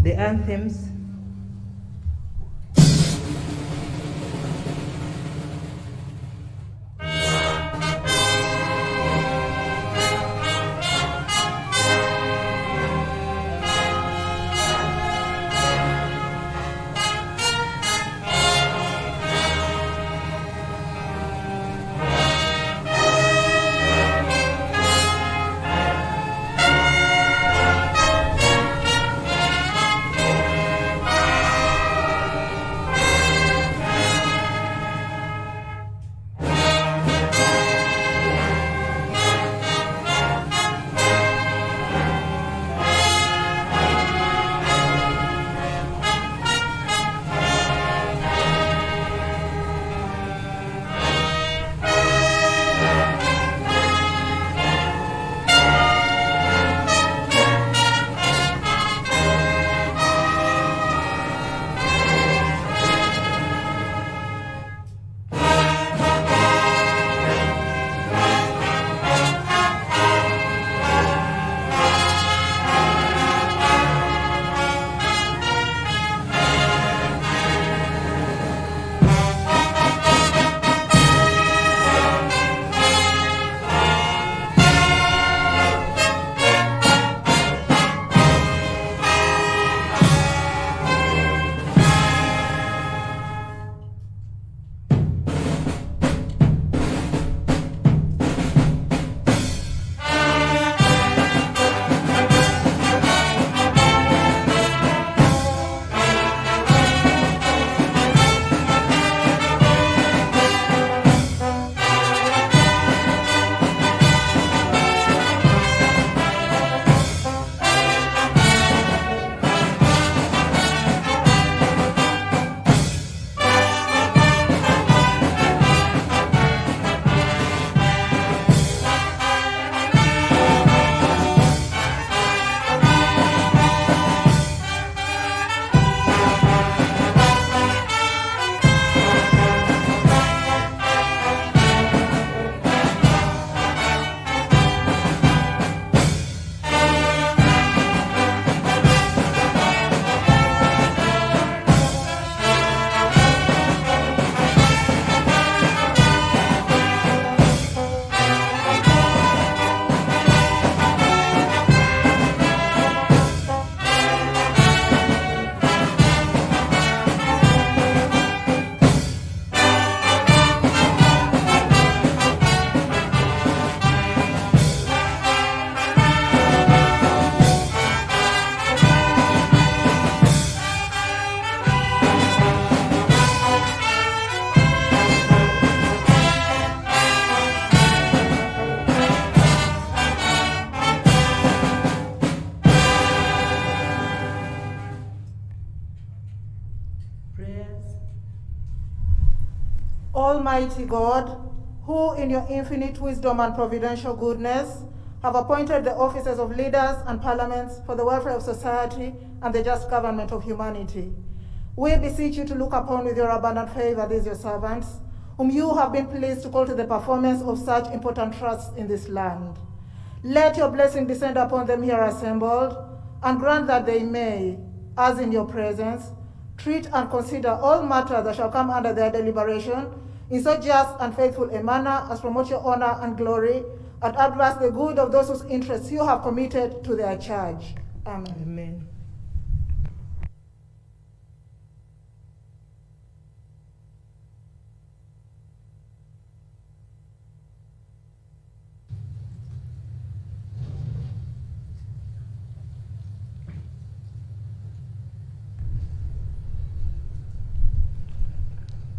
the anthems. Almighty God, who in your infinite wisdom and providential goodness have appointed the offices of leaders and parliaments for the welfare of society and the just government of humanity, we beseech you to look upon with your abundant favor these your servants, whom you have been pleased to call to the performance of such important trusts in this land. Let your blessing descend upon them here assembled, and grant that they may, as in your presence, treat and consider all matters that shall come under their deliberation in so just and faithful a manner as promote your honor and glory, and advance the good of those whose interests you have committed to their charge. Amen. Amen.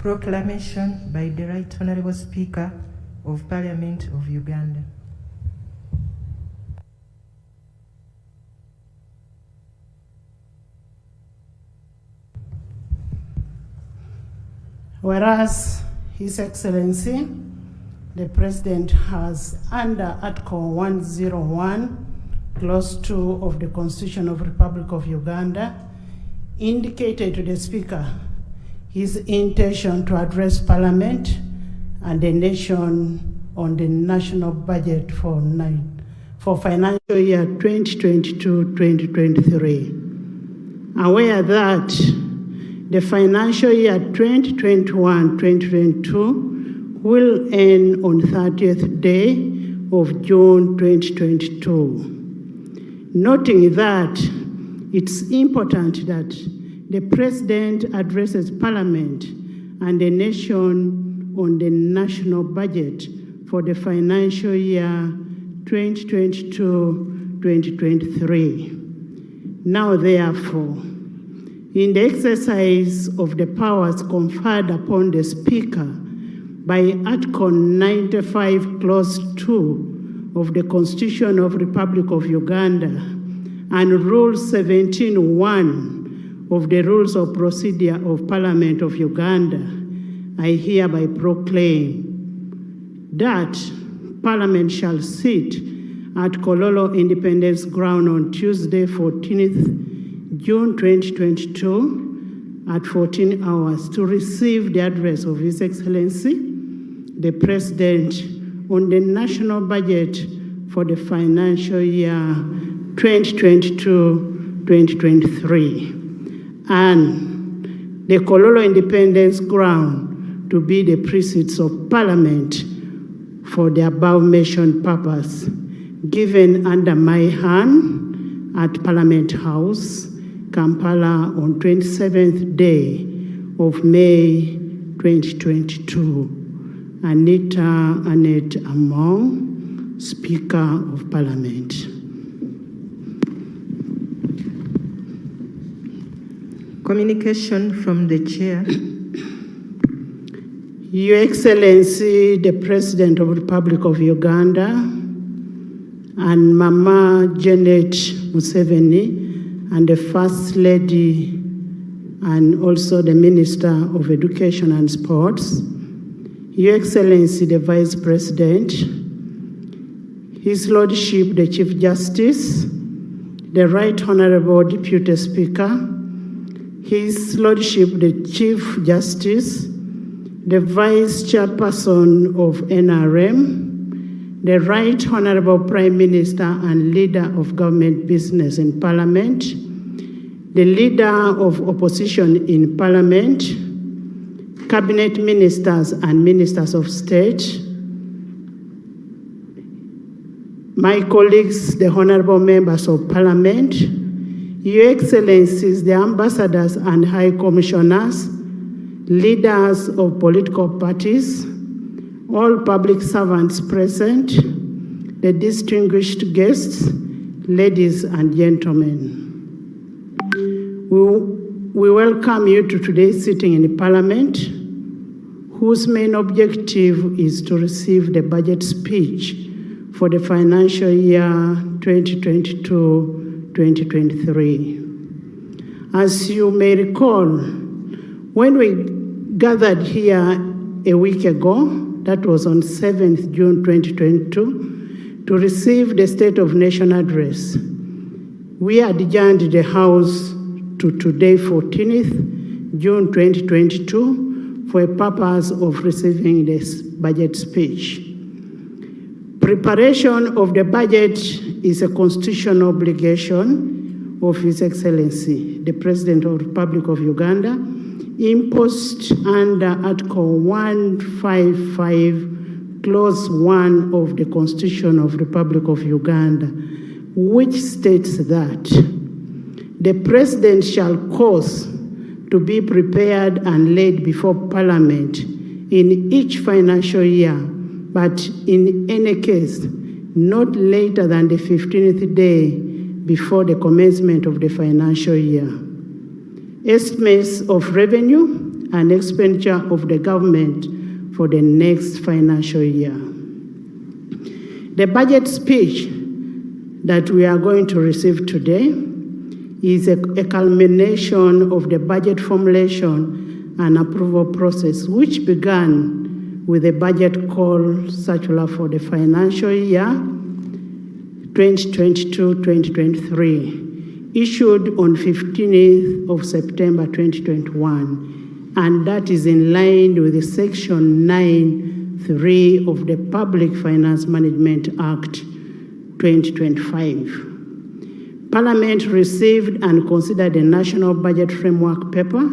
Proclamation by the Right Honourable Speaker of Parliament of Uganda. Whereas His Excellency, the President has, under Article 101, Clause 2 of the Constitution of the Republic of Uganda, indicated to the Speaker his intention to address Parliament and the nation on the national budget for financial year 2022-2023. aware that the financial year 2021-2022 will end on 30th day of June 2022. Noting that it's important that the President addresses Parliament and the nation on the national budget for the financial year 2022-2023. Now, therefore, in the exercise of the powers conferred upon the Speaker by Article 95, Clause 2 of the Constitution of the Republic of Uganda and Rule 17.1 of the Rules of Procedure of Parliament of Uganda, I hereby proclaim that Parliament shall sit at Kololo Independence Ground on Tuesday, 14th June 2022 at 14 hours to receive the address of His Excellency, the President, on the national budget for the financial year 2022-2023, and the Kololo Independence Ground to be the precincts of Parliament for the above-mentioned purpose, given under my hand at Parliament House, Kampala, on 27th day of May 2022. Anita Annette Among, Speaker of Parliament. Communication from the Chair. Your Excellency, the President of the Republic of Uganda, and Mama Janet Museveni, and the First Lady, and also the Minister of Education and Sports, Your Excellency, the Vice President, His Lordship, the Chief Justice, the Right Honorable Deputy Speaker, His Lordship, the Chief Justice, the Vice Chairperson of NRM, the Right Honorable Prime Minister and Leader of Government Business in Parliament, the Leader of Opposition in Parliament, Cabinet Ministers and Ministers of State, my colleagues, the Honorable Members of Parliament, Your Excellencies, the Ambassadors and High Commissioners, leaders of political parties, all public servants present, the distinguished guests, ladies and gentlemen. We welcome you to today's sitting in the Parliament, whose main objective is to receive the budget speech for the financial year 2022-2023. As you may recall, when we gathered here a week ago, that was on 7th June 2022, to receive the State of Nation Address, we adjourned the House to today, 14th June 2022, for a purpose of receiving this budget speech. Preparation of the budget is a constitutional obligation of His Excellency, the President of the Republic of Uganda, imposed under Article 155, Clause 1 of the Constitution of the Republic of Uganda, which states that the President shall cause to be prepared and laid before Parliament in each financial year, but in any case, not later than the 15th day before the commencement of the financial year, estimates of revenue and expenditure of the government for the next financial year. The budget speech that we are going to receive today is a culmination of the budget formulation and approval process, which began with a budget call circular for the financial year 2022-2023, issued on 15th of September 2021, and that is in line with the Section 9(3) of the Public Finance Management Act 2025. Parliament received and considered a national budget framework paper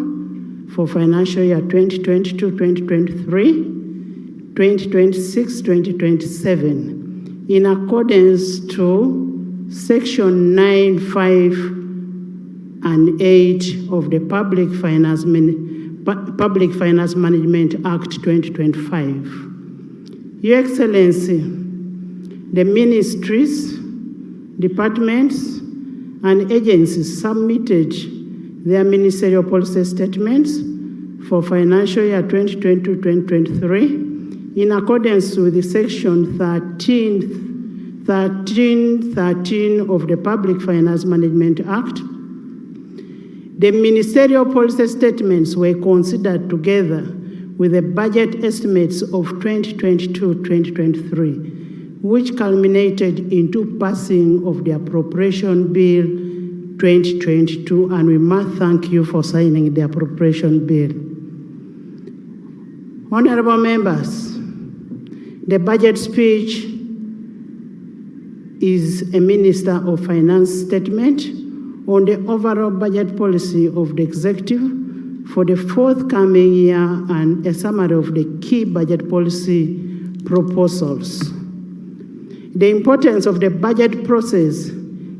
for financial year 2022-2023, 2026-2027, in accordance to Section 9, 5, and 8 of the Public Finance Management Act 2025. Your Excellency, the ministries, departments, and agencies submitted their ministerial policy statements for financial year 2022-2023 in accordance with the Section 13 of the Public Finance Management Act. The ministerial policy statements were considered together with the budget estimates of 2022-2023, which culminated into passing of the Appropriation Bill 2022, and we must thank you for signing the Appropriation Bill. Honorable members, the budget speech is a Minister of Finance statement on the overall budget policy of the Executive for the forthcoming year and a summary of the key budget policy proposals. The importance of the budget process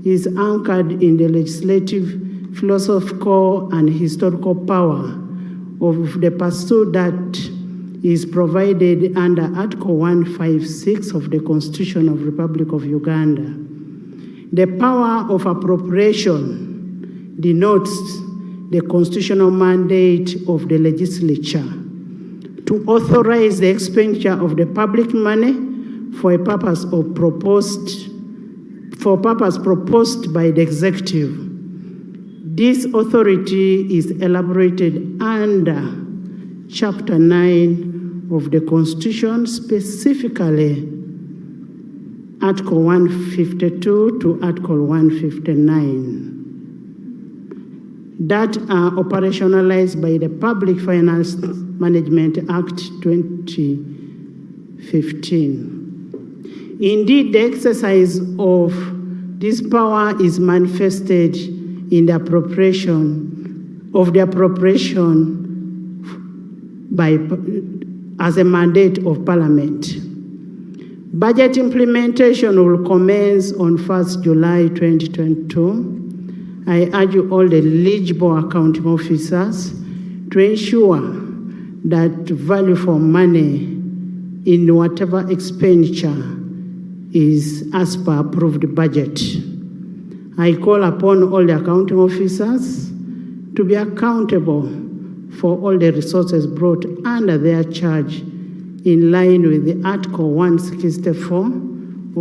is anchored in the legislative, philosophical, and historical power of the pursuit that is provided under Article 156 of the Constitution of the Republic of Uganda. The power of appropriation denotes the constitutional mandate of the legislature to authorize the expenditure of the public money for a purpose proposed by the executive. This authority is elaborated under Chapter 9 of the Constitution, specifically Article 152 to Article 159, that are operationalized by the Public Finance Management Act 2015. Indeed, the exercise of this power is manifested in the appropriation as a mandate of Parliament. Budget implementation will commence on 1st July 2022. I urge all the eligible accounting officers to ensure that value for money in whatever expenditure is as per approved budget. I call upon all the accounting officers to be accountable for all the resources brought under their charge in line with the Article 164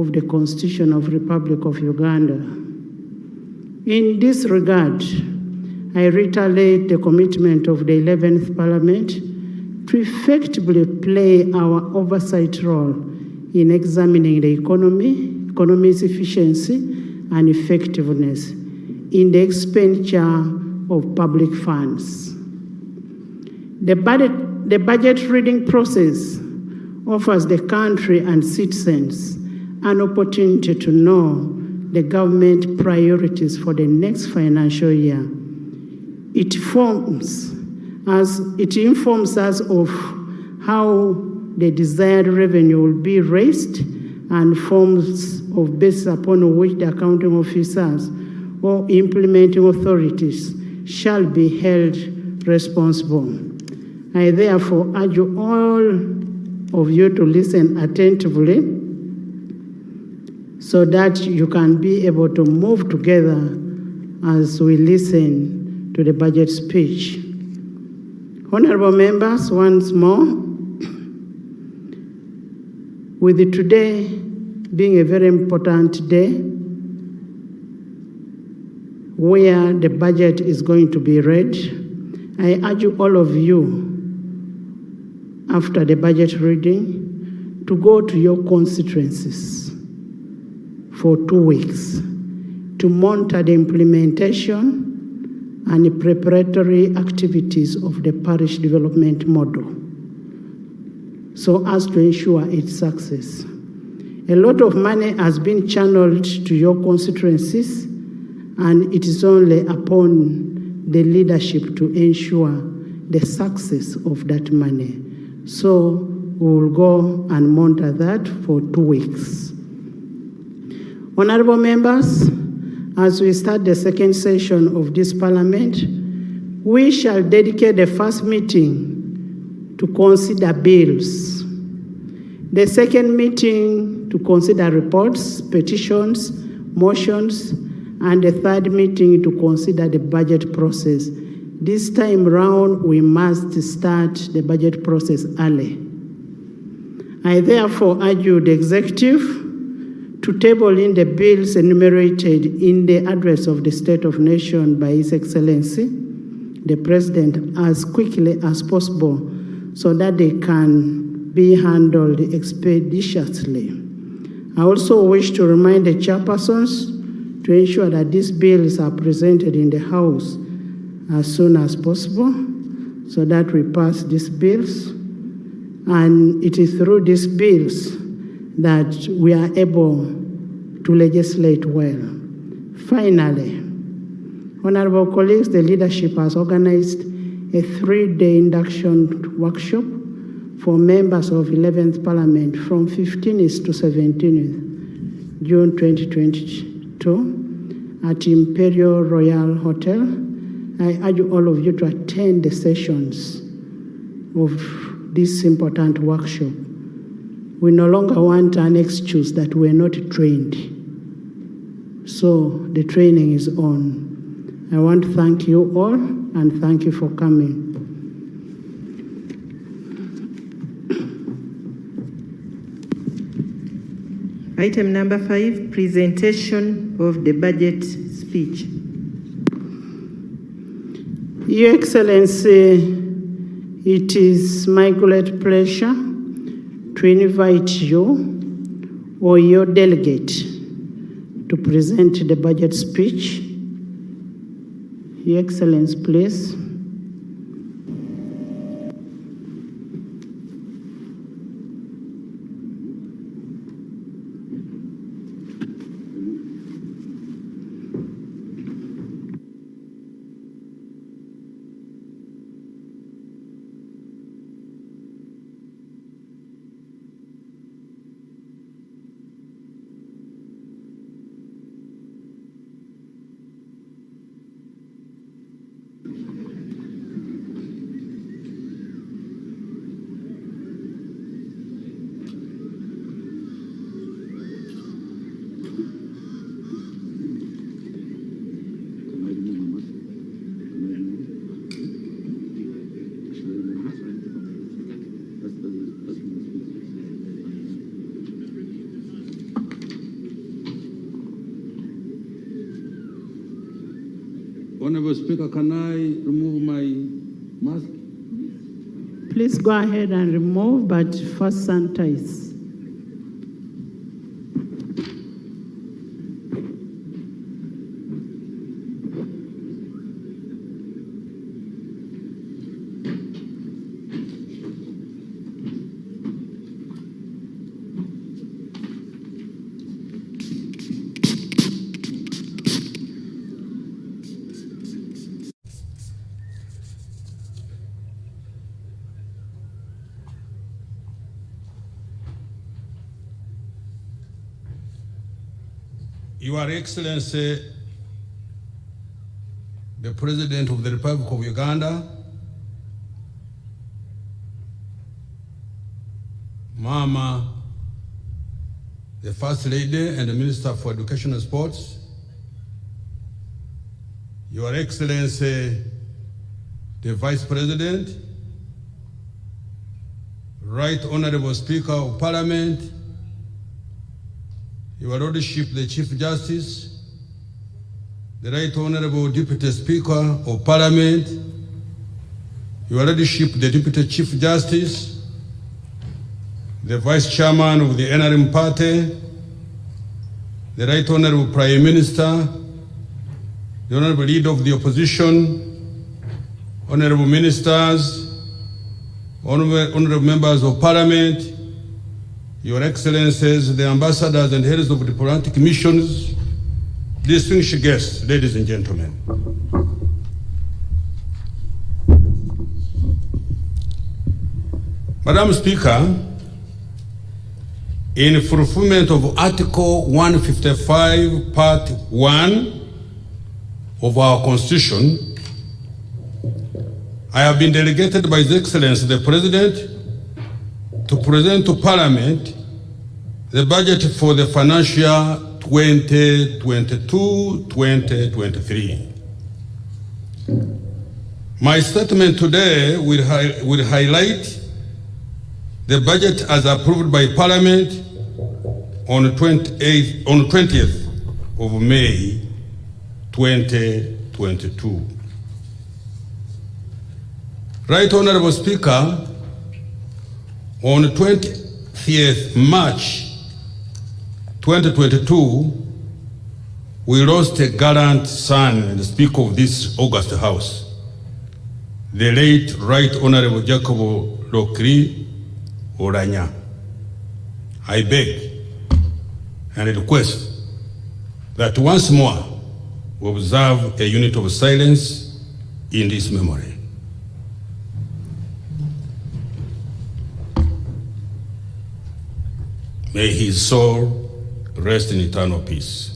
of the Constitution of the Republic of Uganda. In this regard, I reiterate the commitment of the 11th Parliament to effectively play our oversight role in examining the economy's efficiency and effectiveness in the expenditure of public funds. The budget reading process offers the country and citizens an opportunity to know the government priorities for the next financial year. It informs us of how the desired revenue will be raised and forms of basis upon which the accounting officers or implementing authorities shall be held responsible. I therefore urge all of you to listen attentively so that you can be able to move together as we listen to the budget speech. Honorable members, once more, with today being a very important day where the budget is going to be read, I urge all of you, after the budget reading, to go to your constituencies for 2 weeks to monitor the implementation and the preparatory activities of the parish development model so as to ensure its success. A lot of money has been channeled to your constituencies and it is only upon the leadership to ensure the success of that money. So we will go and monitor that for 2 weeks. Honorable members, as we start the second session of this parliament, we shall dedicate the first meeting to consider bills, the second meeting to consider reports, petitions, motions, and the third meeting to consider the budget process. This time round, we must start the budget process early. I therefore urge the executive to table in the bills enumerated in the address of the State of Nation by His Excellency, the President, as quickly as possible so that they can be handled expeditiously. I also wish to remind the chairpersons to ensure that these bills are presented in the House as soon as possible so that we pass these bills. And it is through these bills that we are able to legislate well. Finally, honorable colleagues, the leadership has organized a 3-day induction workshop for members of 11th Parliament from 15th to 17th June 2022 at Imperial Royal Hotel. I urge all of you to attend the sessions of this important workshop. We no longer want an excuse that we're not trained. So the training is on. I want to thank you all and thank you for coming. Item number 5, presentation of the budget speech. Your Excellency, it is my great pleasure to invite you or your delegate to present the budget speech. Your Excellency, please. Honorable Speaker, can I remove my mask? Please go ahead and remove, but first sanitize. Your Excellency, the President of the Republic of Uganda, Mama, the First Lady and the Minister for Education and Sports, Your Excellency, the Vice President, Right Honorable Speaker of Parliament, Your Lordship, the Chief Justice, the Right Honorable Deputy Speaker of Parliament, Your Lordship, the Deputy Chief Justice, the Vice Chairman of the NRM Party, the Right Honorable Prime Minister, the Honorable Leader of the Opposition, Honorable Ministers, Honorable Members of Parliament, Your Excellencies, the ambassadors and heads of diplomatic missions, distinguished guests, ladies and gentlemen. Madam Speaker, in fulfillment of Article 155, Part 1 of our Constitution, I have been delegated by His Excellency the President to present to Parliament the budget for the financial year 2022-2023. My statement today will highlight the budget as approved by Parliament on 20th of May 2022. Right Honorable Speaker, on 20th March 2022, we lost a gallant son and Speaker of this august House, the late Right Honorable Jacob Lokri Oranya. I beg and request that once more we observe a unit of silence in this memory. May his soul rest in eternal peace.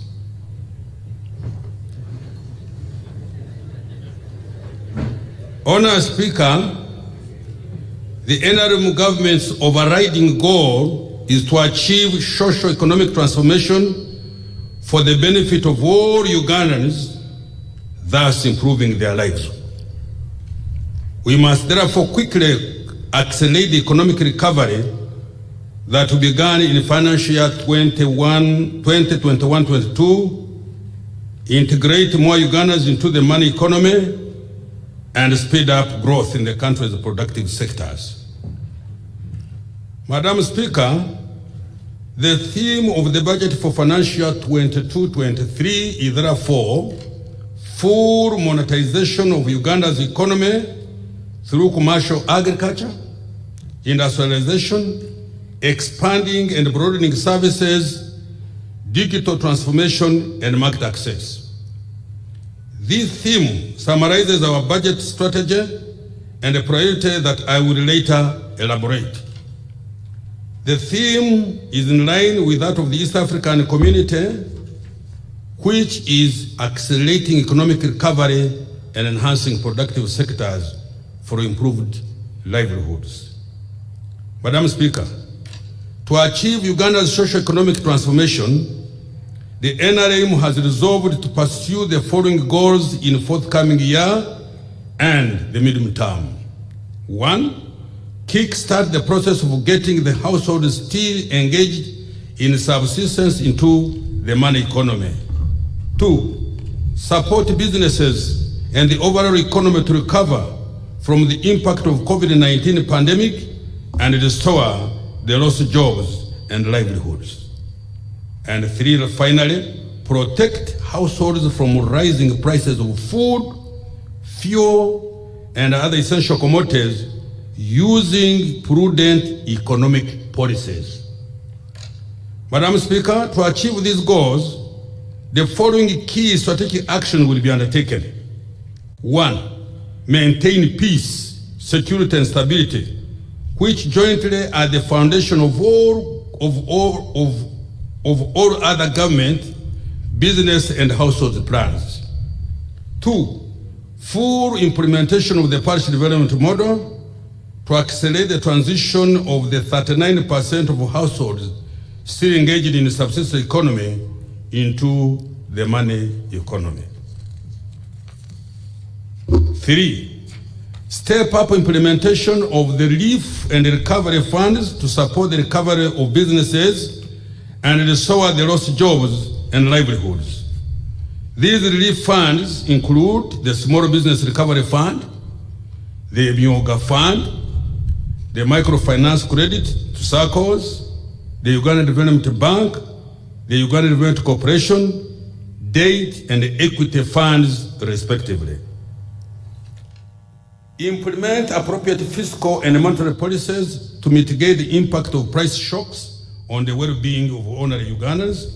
Honourable Speaker, the NRM government's overriding goal is to achieve socio-economic transformation for the benefit of all Ugandans, thus improving their lives. We must therefore quickly accelerate the economic recovery that began in financial year 2021-22, integrate more Ugandans into the money economy, and speed up growth in the country's productive sectors. Madam Speaker, the theme of the budget for financial year 22-23 is therefore full monetization of Uganda's economy through commercial agriculture, industrialization, expanding and broadening services, digital transformation, and market access. This theme summarizes our budget strategy and a priority that I will later elaborate. The theme is in line with that of the East African community, which is accelerating economic recovery and enhancing productive sectors for improved livelihoods. Madam Speaker, to achieve Uganda's socio-economic transformation, the NRM has resolved to pursue the following goals in forthcoming year and the medium term. 1, kickstart the process of getting the households still engaged in subsistence into the money economy. 2, support businesses and the overall economy to recover from the impact of COVID-19 pandemic and restore the lost jobs and livelihoods. And 3, finally, protect households from rising prices of food, fuel, and other essential commodities using prudent economic policies. Madam Speaker, to achieve these goals, the following key strategic action will be undertaken. 1, maintain peace, security, and stability, which jointly are the foundation of all other government, business, and household plans. 2, full implementation of the parish development model to accelerate the transition of the 39% of households still engaged in the subsistence economy into the money economy. 3, step up implementation of the relief and recovery funds to support the recovery of businesses and restore the lost jobs and livelihoods. These relief funds include the Small Business Recovery Fund, the Myoga Fund, the Microfinance Credit to SACCOs, the Uganda Development Bank, the Uganda Development Corporation, debt and equity funds, respectively. Implement appropriate fiscal and monetary policies to mitigate the impact of price shocks on the well-being of ordinary Ugandans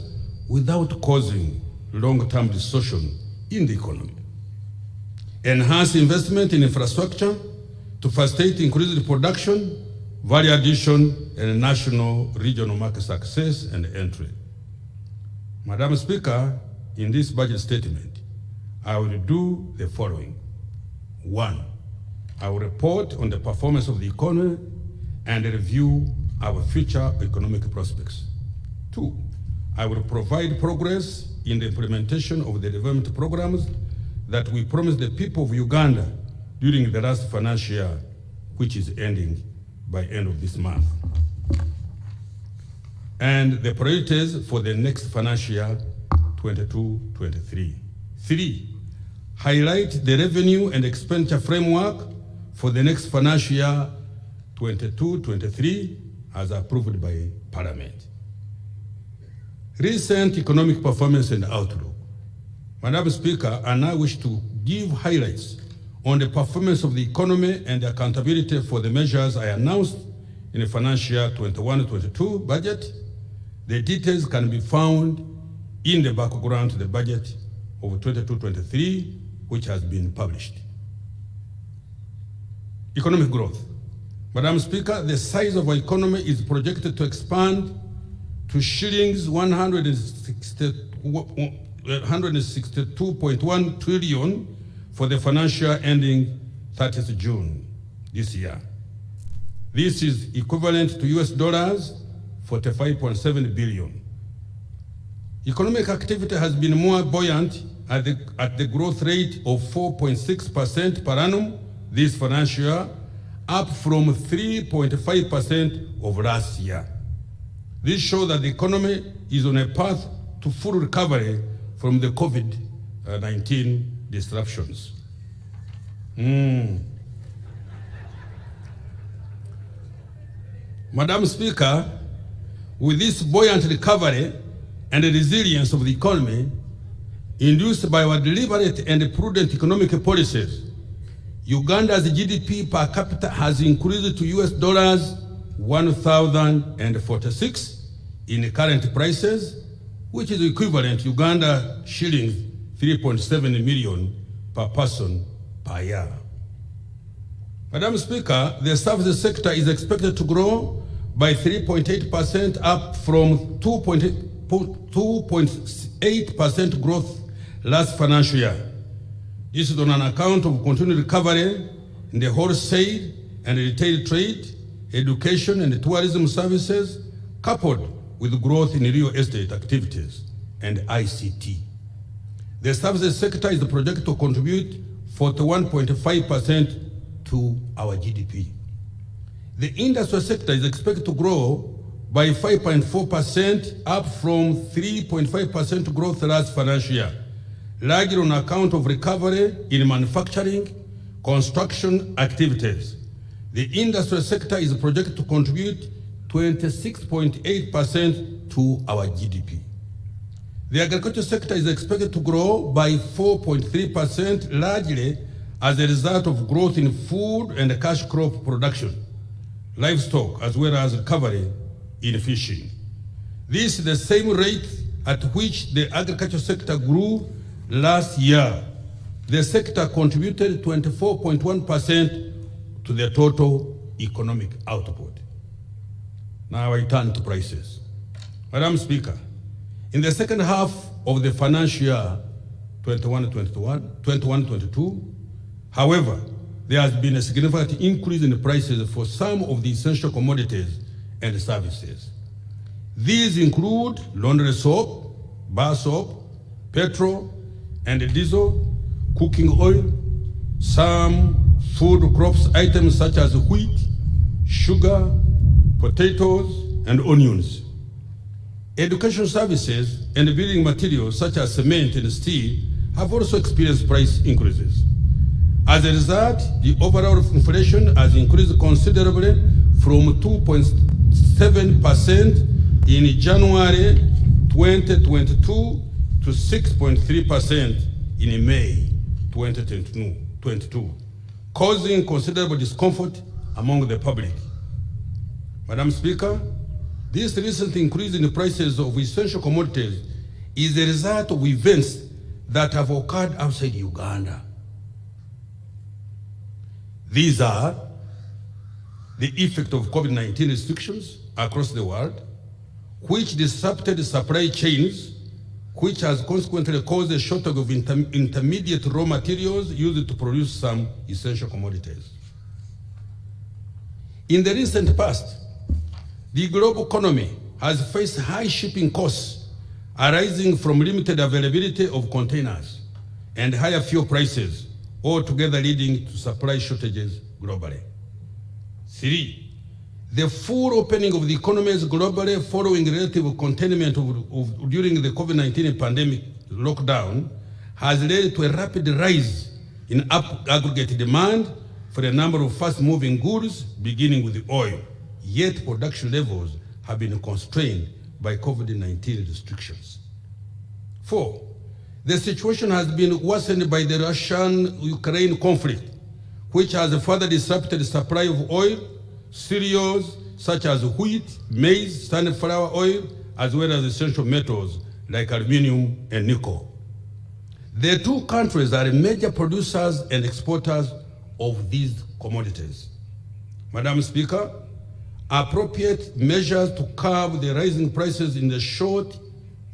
without causing long-term distortion in the economy. Enhance investment in infrastructure to facilitate increased production, value addition, and national regional market success and entry. Madam Speaker, in this budget statement, I will do the following. 1, I will report on the performance of the economy and review our future economic prospects. 2, I will provide progress in the implementation of the development programs that we promised the people of Uganda during the last financial year, which is ending by end of this month, and the priorities for the next financial year, 22-23. 3, highlight the revenue and expenditure framework for the next financial year, 22-23, as approved by Parliament. Recent economic performance and outlook. Madam Speaker, I now wish to give highlights on the performance of the economy and the accountability for the measures I announced in the financial year 21-22 budget. The details can be found in the background to the budget of 22-23, which has been published. Economic growth. Madam Speaker, the size of our economy is projected to expand to shillings 162.1 trillion for the financial year ending 30th June this year. This is equivalent to US dollars 45.7 billion. Economic activity has been more buoyant at the growth rate of 4.6% per annum this financial year, up from 3.5% of last year. This shows that the economy is on a path to full recovery from the COVID-19 disruptions. Madam Speaker, with this buoyant recovery and the resilience of the economy induced by our deliberate and prudent economic policies, Uganda's GDP per capita has increased to US dollars 1,046 in current prices, which is equivalent to Uganda shillings 3.7 million per person per year. Madam Speaker, the services sector is expected to grow by 3.8%, up from 2.8% growth last financial year. This is on an account of continued recovery in the wholesale and retail trade, education and tourism services, coupled with growth in real estate activities and ICT. The services sector is projected to contribute 41.5% to our GDP. The industrial sector is expected to grow by 5.4%, up from 3.5% growth last financial year, largely on account of recovery in manufacturing, construction activities. The industrial sector is projected to contribute 26.8% to our GDP. The agriculture sector is expected to grow by 4.3%, largely as a result of growth in food and cash crop production, livestock, as well as recovery in fishing. This is the same rate at which the agriculture sector grew last year. The sector contributed 24.1% to the total economic output. Now I turn to prices. Madam Speaker, in the second half of the financial year 21-22, however, there has been a significant increase in the prices for some of the essential commodities and services. These include laundry soap, bar soap, petrol and diesel, cooking oil, some food crops items such as wheat, sugar, potatoes, and onions. Education services and building materials such as cement and steel have also experienced price increases. As a result, the overall inflation has increased considerably from 2.7% in January 2022 to 6.3% in May 2022, causing considerable discomfort among the public. Madam Speaker, this recent increase in the prices of essential commodities is a result of events that have occurred outside Uganda. These are the effect of COVID-19 restrictions across the world, which disrupted supply chains, which has consequently caused a shortage of intermediate raw materials used to produce some essential commodities. In the recent past, the global economy has faced high shipping costs arising from limited availability of containers and higher fuel prices, altogether leading to supply shortages globally. 3, the full opening of the economies globally following relative containment during the COVID-19 pandemic lockdown has led to a rapid rise in aggregate demand for a number of fast-moving goods, beginning with the oil. Yet production levels have been constrained by COVID-19 restrictions. 4, the situation has been worsened by the Russian-Ukraine conflict, which has further disrupted the supply of oil, cereals such as wheat, maize, sunflower oil, as well as essential metals like aluminum and nickel. The two countries are major producers and exporters of these commodities. Madam Speaker, appropriate measures to curb the rising prices in the short,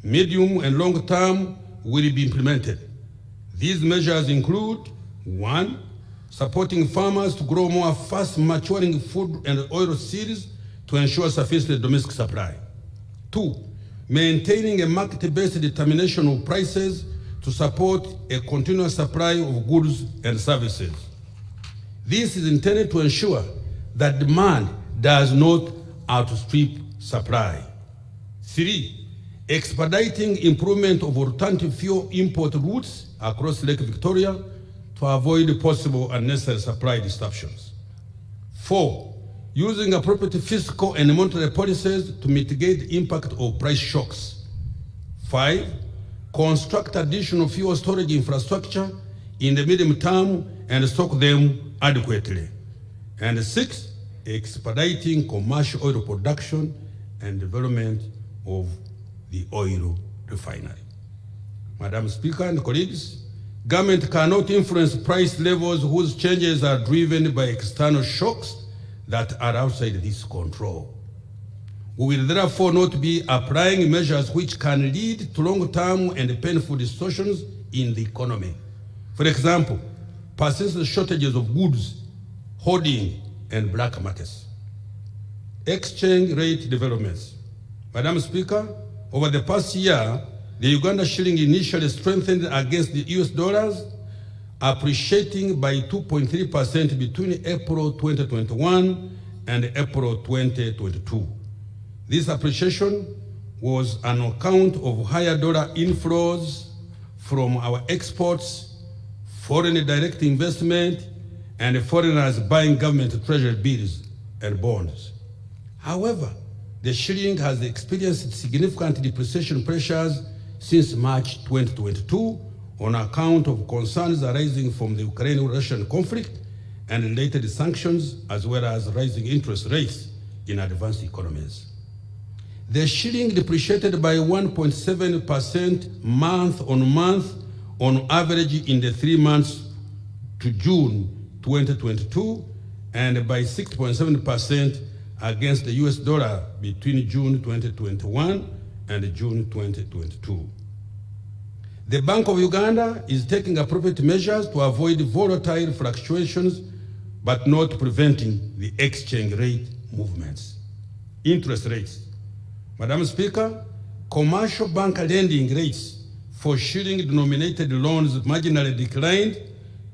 medium, and long term will be implemented. These measures include: 1, supporting farmers to grow more fast-maturing food and oil seeds to ensure sufficient domestic supply. 2, maintaining a market-based determination of prices to support a continuous supply of goods and services. This is intended to ensure that demand does not outstrip supply. 3, expediting improvement of alternative fuel import routes across Lake Victoria to avoid possible unnecessary supply disruptions. 4, using appropriate fiscal and monetary policies to mitigate the impact of price shocks. 5, construct additional fuel storage infrastructure in the medium term and stock them adequately. And 6, expediting commercial oil production and development of the oil refinery. Madam Speaker and colleagues, government cannot influence price levels whose changes are driven by external shocks that are outside this control. We will therefore not be applying measures which can lead to long-term and painful distortions in the economy. For example, persistent shortages of goods, hoarding, and black markets. Exchange rate developments. Madam Speaker, over the past year, the Uganda shilling initially strengthened against the US dollars, appreciating by 2.3% between April 2021 and April 2022. This appreciation was on account of higher dollar inflows from our exports, foreign direct investment, and foreigners buying government treasury bills and bonds. However, the shilling has experienced significant depreciation pressures since March 2022 on account of concerns arising from the Ukraine-Russian conflict and related sanctions, as well as rising interest rates in advanced economies. The shilling depreciated by 1.7% month on month on average in the 3 months to June 2022, and by 6.7% against the US dollar between June 2021 and June 2022. The Bank of Uganda is taking appropriate measures to avoid volatile fluctuations, but not preventing the exchange rate movements. Interest rates. Madam Speaker, commercial bank lending rates for shilling-denominated loans marginally declined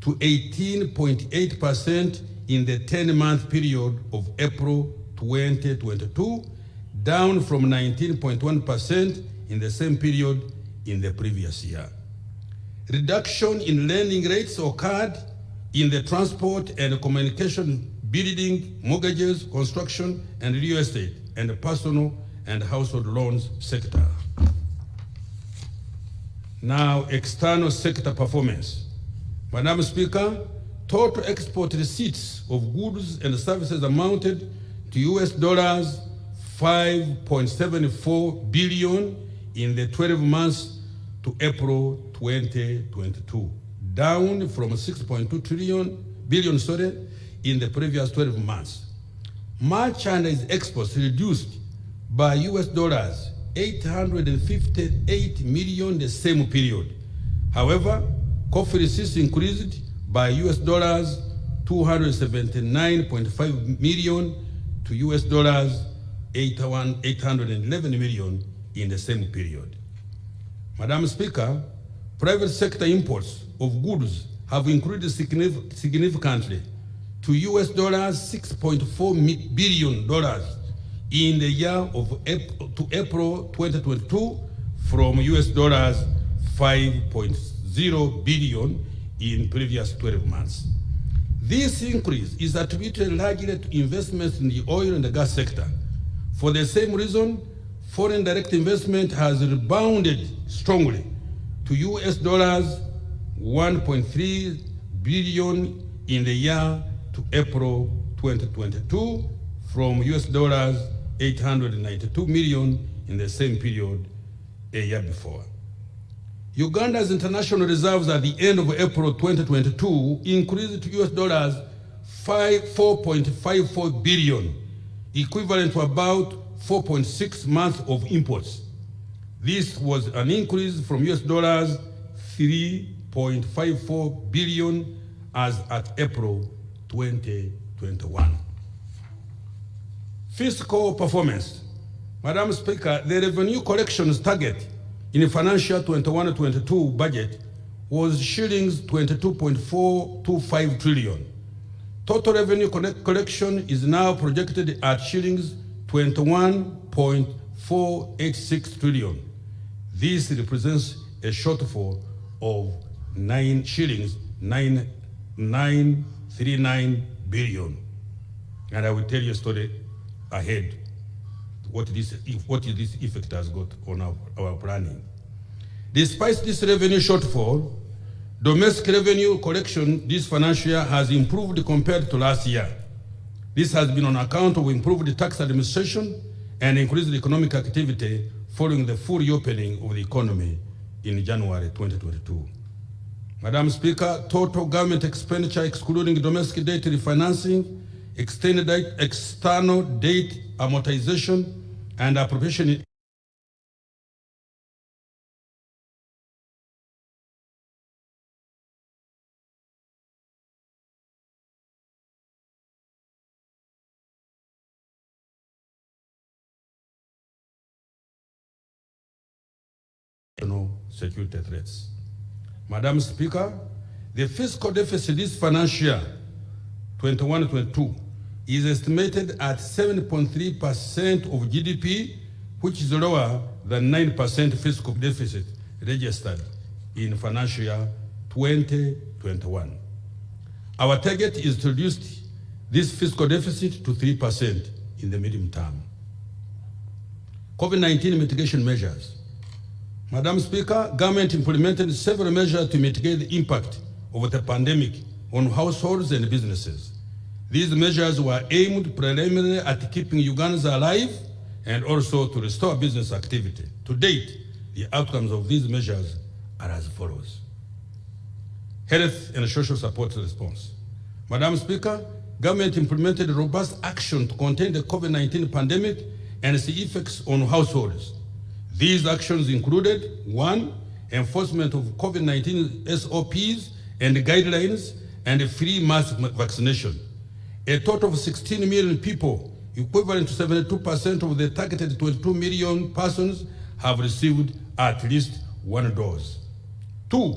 to 18.8% in the 10-month period of April 2022, down from 19.1% in the same period in the previous year. Reduction in lending rates occurred in the transport and communication, building, mortgages, construction, and real estate, and the personal and household loans sector. Now, external sector performance. Madam Speaker, total export receipts of goods and services amounted to US dollars 5.74 billion in the 12 months to April 2022, down from 6.2 billion in the previous 12 months. Merchandise exports reduced by US dollars 858 million the same period. However, coffee receipts increased by US dollars 279.5 million to US dollars 811 million in the same period. Madam Speaker, private sector imports of goods have increased significantly to US dollars 6.4 billion in the year to April 2022 from US dollars 5.0 billion in previous 12 months. This increase is attributed largely to investments in the oil and the gas sector. For the same reason, foreign direct investment has rebounded strongly to US dollars 1.3 billion in the year to April 2022 from US dollars 892 million in the same period a year before. Uganda's international reserves at the end of April 2022 increased to US dollars 4.54 billion, equivalent to about 4.6 months of imports. This was an increase from US dollars 3.54 billion as at April 2021. Fiscal performance. Madam Speaker, the revenue collections target in the financial 21-22 budget was shillings 22.425 trillion. Total revenue collection is now projected at shillings 21.486 trillion. This represents a shortfall of shillings 939 billion. And I will tell you a story ahead what this effect has got on our planning. Despite this revenue shortfall, domestic revenue collection this financial year has improved compared to last year. This has been on account of improved tax administration and increased economic activity following the full reopening of the economy in January 2022. Madam Speaker, total government expenditure excluding domestic debt refinancing, external debt amortization, and appropriation security threats. Madam Speaker, the fiscal deficit this financial year, 21-22, is estimated at 7.3% of GDP, which is lower than 9% fiscal deficit registered in financial year 2021. Our target is to reduce this fiscal deficit to 3% in the medium term. COVID-19 mitigation measures. Madam Speaker, government implemented several measures to mitigate the impact of the pandemic on households and businesses. These measures were aimed primarily at keeping Ugandans alive and also to restore business activity. To date, the outcomes of these measures are as follows. Health and social support response. Madam Speaker, government implemented robust action to contain the COVID-19 pandemic and its effects on households. These actions included: 1, enforcement of COVID-19 SOPs and guidelines and free mass vaccination. A total of 16 million people, equivalent to 72% of the targeted 22 million persons, have received at least one dose. 2,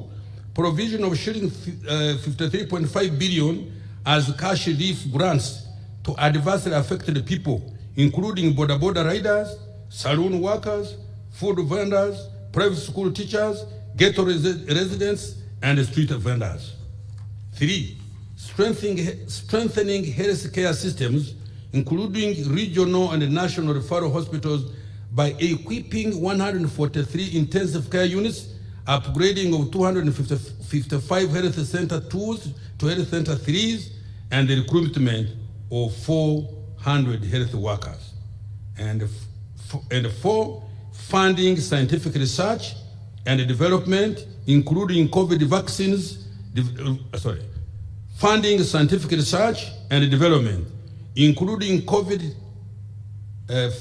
provision of shilling 53.5 billion as cash relief grants to adversely affected people, including border riders, saloon workers, food vendors, private school teachers, ghetto residents, and street vendors. 3, strengthening health care systems, including regional and national referral hospitals, by equipping 143 intensive care units, upgrading of 255 health center 2s to health center 3s, and the recruitment of 400 health workers. And 4, funding scientific research and development, including COVID vaccines, funding scientific research and development, including COVID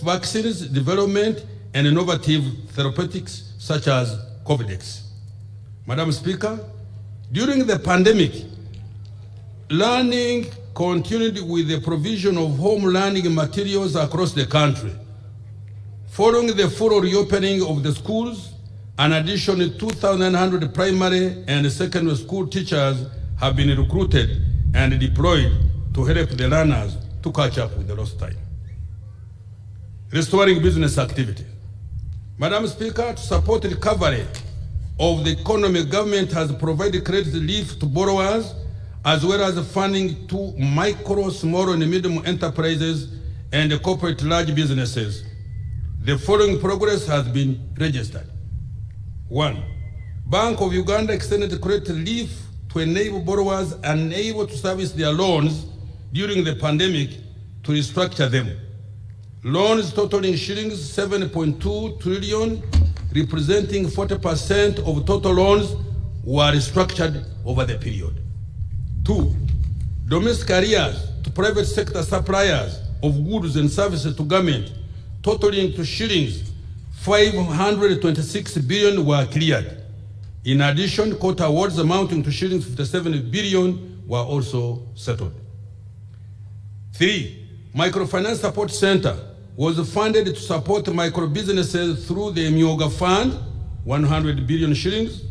vaccines development and innovative therapeutics such as COVIDX. Madam Speaker, during the pandemic, learning continued with the provision of home learning materials across the country. Following the full reopening of the schools, an additional 2,900 primary and secondary school teachers have been recruited and deployed to help the learners to catch up with the lost time. Restoring business activity. Madam Speaker, to support the recovery of the economy, government has provided credit relief to borrowers as well as funding to micro, small and medium enterprises and corporate large businesses. The following progress has been registered. 1. Bank of Uganda extended credit relief to enable borrowers unable to service their loans during the pandemic to restructure them. Loans totaling shillings 7.2 trillion, representing 40% of total loans, were restructured over the period. 2. Domestic arrears to private sector suppliers of goods and services to government, totaling to shillings 526 billion were cleared. In addition, court awards amounting to shillings 57 billion were also settled. 3. Microfinance Support Center was funded to support micro businesses through the Myoga Fund, 100 billion shillings,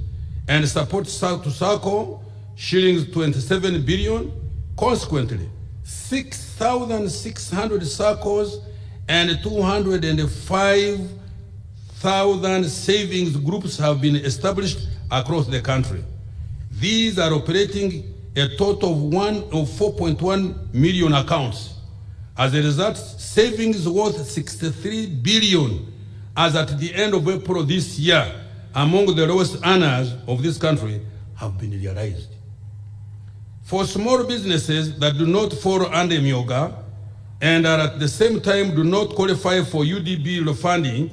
and support to SACCO, shillings 27 billion. Consequently, 6,600 SACCOs and 205,000 savings groups have been established across the country. These are operating a total of 4.1 million accounts. As a result, savings worth 63 billion as at the end of April this year, among the lowest earners of this country, have been realized. For small businesses that do not fall under Myoga and are at the same time do not qualify for UDB funding,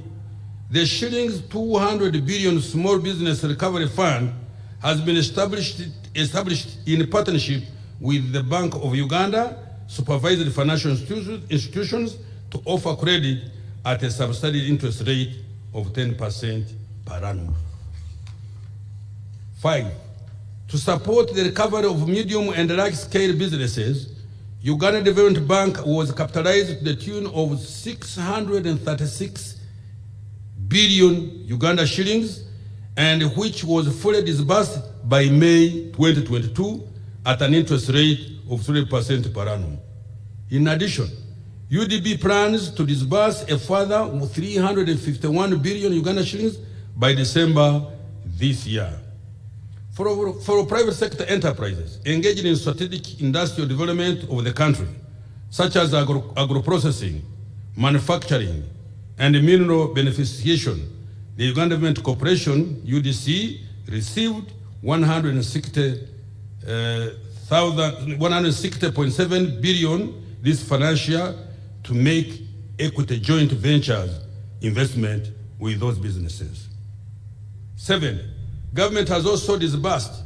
the shillings 200 billion Small Business Recovery Fund has been established in partnership with the Bank of Uganda, supervised financial institutions to offer credit at a subsidized interest rate of 10% per annum. 5. To support the recovery of medium and large-scale businesses, Uganda Development Bank was capitalized to the tune of 636 billion Uganda shillings, and which was fully disbursed by May 2022 at an interest rate of 3% per annum. In addition, UDB plans to disburse a further 351 billion Uganda shillings by December this year. For private sector enterprises engaged in strategic industrial development of the country, such as agro-processing, manufacturing, and mineral beneficiation, the Uganda Development Corporation, UDC, received 160.7 billion this financial year to make equity joint ventures investment with those businesses. 7. Government has also disbursed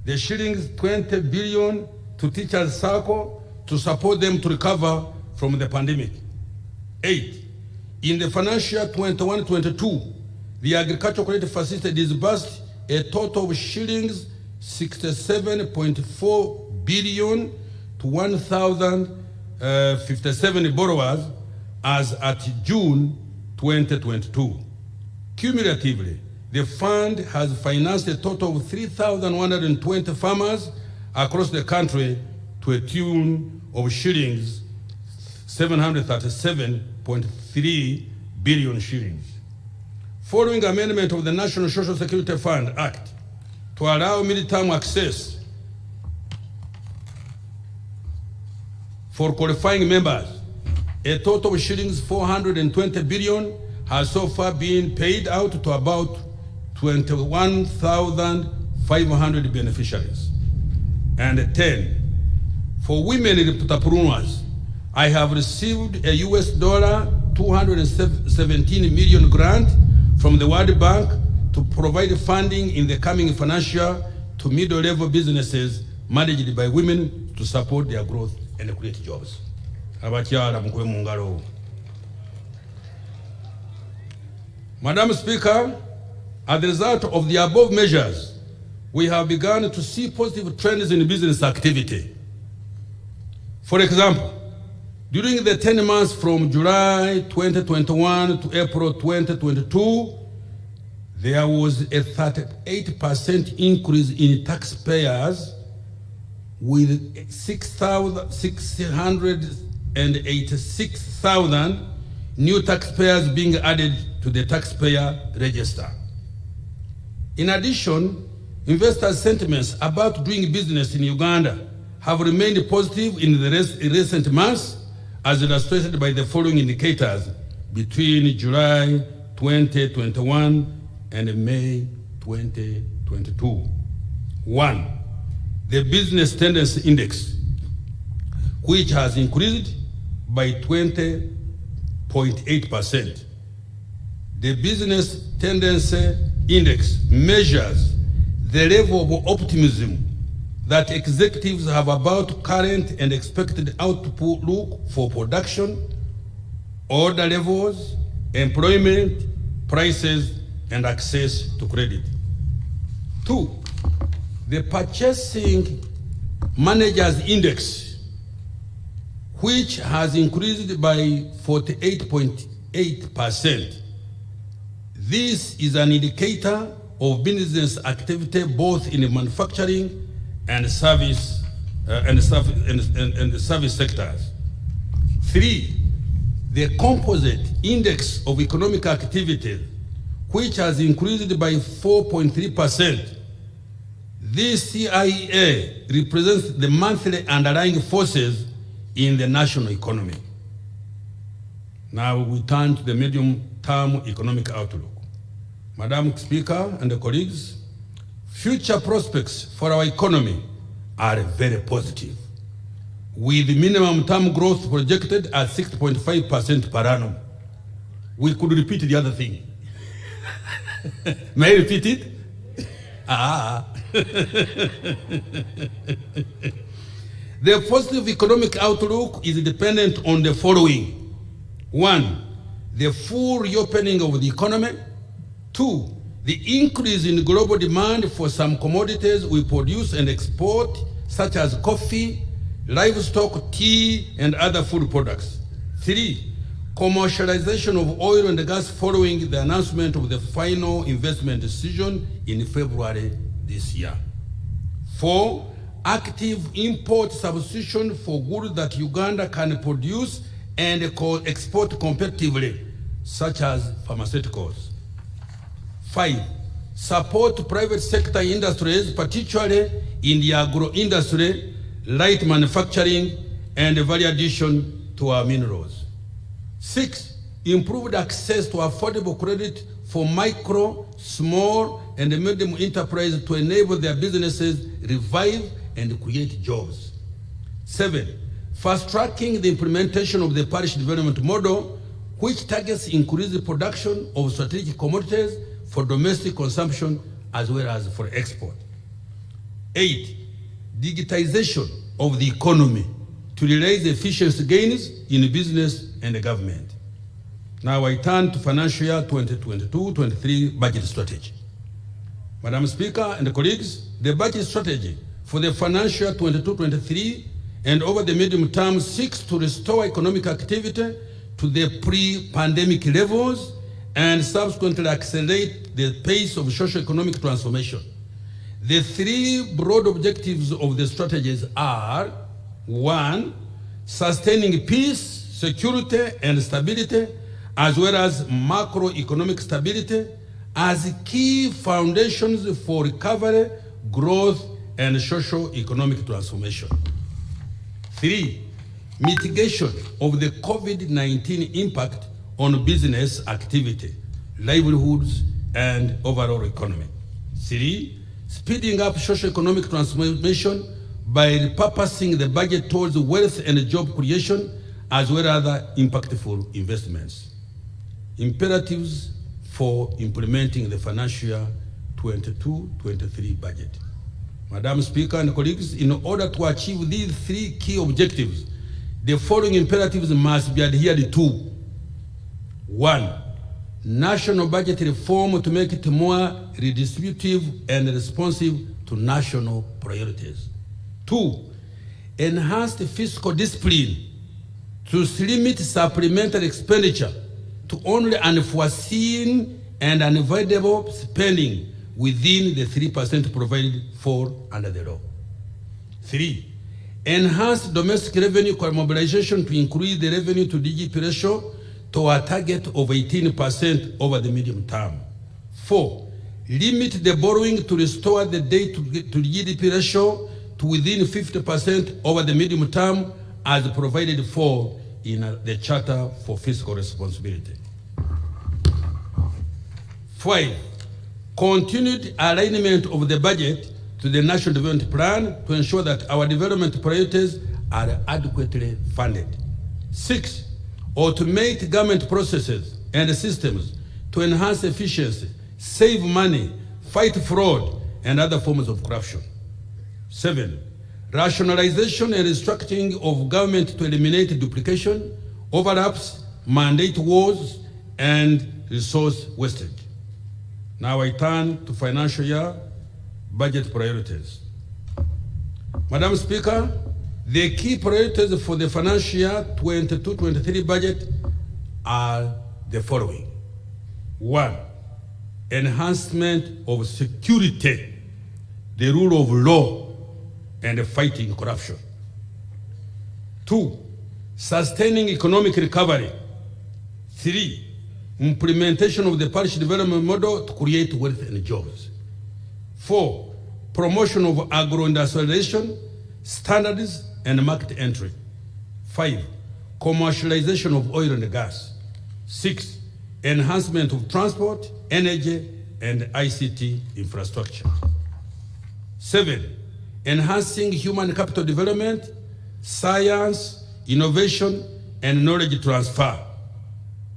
the shillings 20 billion to Teachers SACCO to support them to recover from the pandemic. 8. In the financial year 21-22, the Agricultural Credit Facility disbursed a total of shillings 67.4 billion to 1,057 borrowers as at June 2022. Cumulatively, the fund has financed a total of 3,120 farmers across the country to a tune of shillings 737.3 billion shillings. Following amendment of the National Social Security Fund Act to allow mid-term access for qualifying members, a total of shillings 420 billion has so far been paid out to about 21,500 beneficiaries. And 10, for women entrepreneurs, I have received a US $217 million grant from the World Bank to provide funding in the coming financial to middle-level businesses managed by women to support their growth and create jobs. Abakyala mukwe mu ngalo. Madam Speaker, as a result of the above measures, we have begun to see positive trends in business activity. For example, during the 10 months from July 2021 to April 2022, there was a 38% increase in taxpayers, with 686,000 new taxpayers being added to the taxpayer register. In addition, investors' sentiments about doing business in Uganda have remained positive in the recent months, as illustrated by the following indicators between July 2021 and May 2022. 1. The Business Tendency Index, which has increased by 20.8%. The Business Tendency Index measures the level of optimism that executives have about current and expected outlook for production, order levels, employment, prices, and access to credit. 2, the Purchasing Managers Index, which has increased by 48.8%. This is an indicator of business activity both in the manufacturing and service sectors. 3, the Composite Index of Economic Activity, which has increased by 4.3%. This CIA represents the monthly underlying forces in the national economy. Now we turn to the medium-term economic outlook. Madam Speaker and the colleagues, future prospects for our economy are very positive, with minimum term growth projected at 6.5% per annum. We could repeat the other thing. May I repeat it? The positive economic outlook is dependent on the following. 1, the full reopening of the economy. 2, the increase in global demand for some commodities we produce and export, such as coffee, livestock, tea, and other food products. 3, commercialization of oil and gas following the announcement of the final investment decision in February this year. 4, active import substitution for goods that Uganda can produce and export competitively, such as pharmaceuticals. 5, support private sector industries, particularly in the agro-industry, light manufacturing, and value addition to our minerals. 6, improved access to affordable credit for micro, small, and medium enterprises to enable their businesses revive and create jobs. 7, fast-tracking the implementation of the parish development model, which targets increased production of strategic commodities for domestic consumption as well as for export. 8, digitization of the economy to realize efficiency gains in business and government. Now I turn to financial year 2022-23 budget strategy. Madam Speaker and colleagues, the budget strategy for the financial year 22-23 and over the medium term seeks to restore economic activity to the pre-pandemic levels and subsequently accelerate the pace of socio-economic transformation. The 3 broad objectives of the strategies are: 1, sustaining peace, security, and stability, as well as macroeconomic stability as key foundations for recovery, growth, and socio-economic transformation. 3, mitigation of the COVID-19 impact on business activity, livelihoods, and overall economy. 3, speeding up socio-economic transformation by repurposing the budget towards wealth and job creation, as well as other impactful investments. Imperatives for implementing the financial year 22-23 budget. Madam Speaker and colleagues, in order to achieve these three key objectives, the following imperatives must be adhered to. 1, national budget reform to make it more redistributive and responsive to national priorities. 2, enhanced fiscal discipline to limit supplementary expenditure to only unforeseen and unavoidable spending within the 3% provided for under the law. 3, enhanced domestic revenue mobilization to increase the revenue to GDP ratio to a target of 18% over the medium term. 4, limit the borrowing to restore the debt to GDP ratio to within 50% over the medium term as provided for in the Charter for Fiscal Responsibility. 5, continued alignment of the budget to the National Development Plan to ensure that our development priorities are adequately funded. 6, automate government processes and systems to enhance efficiency, save money, fight fraud, and other forms of corruption. 7, rationalization and restructuring of government to eliminate duplication, overlaps, mandate wars, and resource wastage. Now I turn to financial year budget priorities. Madam Speaker, the key priorities for the financial year 22-23 budget are the following. 1, enhancement of security, the rule of law, and fighting corruption. 2, sustaining economic recovery. 3, implementation of the parish development model to create wealth and jobs. 4, promotion of agro-industrialization, standards, and market entry. 5, commercialization of oil and gas. 6, enhancement of transport, energy, and ICT infrastructure. 7, enhancing human capital development, science, innovation, and knowledge transfer.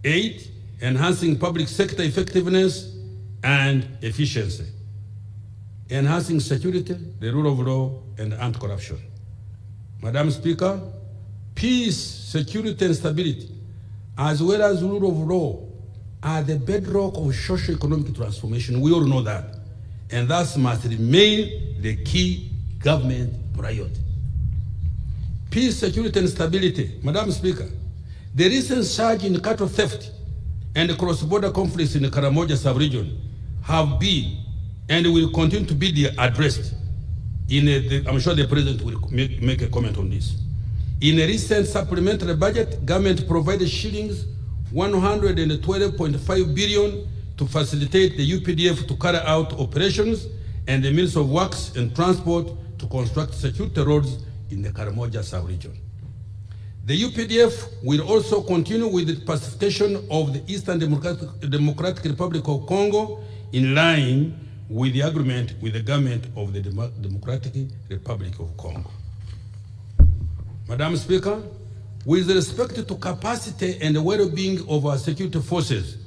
8, enhancing public sector effectiveness and efficiency. Enhancing security, the rule of law, and anti-corruption. Madam Speaker, peace, security, and stability, as well as rule of law, are the bedrock of socio-economic transformation. We all know that. And thus must remain the key government priority. Peace, security, and stability. Madam Speaker, the recent surge in cattle theft and cross-border conflicts in the Karamoja sub-region have been and will continue to be addressed. I'm sure the President will make a comment on this. In a recent supplementary budget, government provided shillings 112.5 billion to facilitate the UPDF to carry out operations and the Ministry of Works and Transport to construct security roads in the Karamoja sub-region. The UPDF will also continue with the pacification of the Eastern Democratic Republic of Congo in line with the agreement with the government of the Democratic Republic of Congo. Madam Speaker, with respect to capacity and the well-being of our security forces,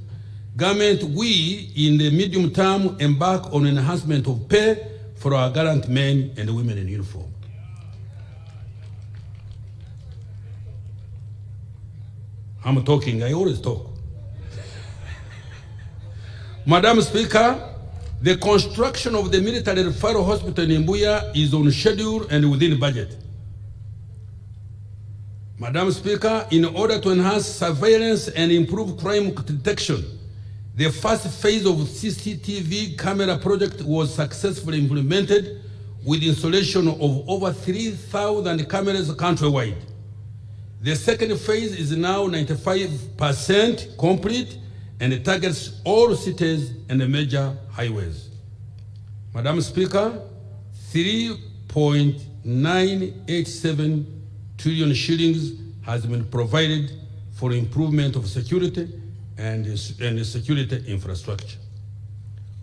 government will, in the medium term, embark on enhancement of pay for our gallant men and women in uniform. I'm talking, I always talk. Madam Speaker, the construction of the military referral hospital in Mbuya is on schedule and within budget. Madam Speaker, in order to enhance surveillance and improve crime detection, the first phase of CCTV camera project was successfully implemented with installation of over 3,000 cameras countrywide. The second phase is now 95% complete and it targets all cities and the major highways. Madam Speaker, 3.987 trillion shillings has been provided for improvement of security and security infrastructure.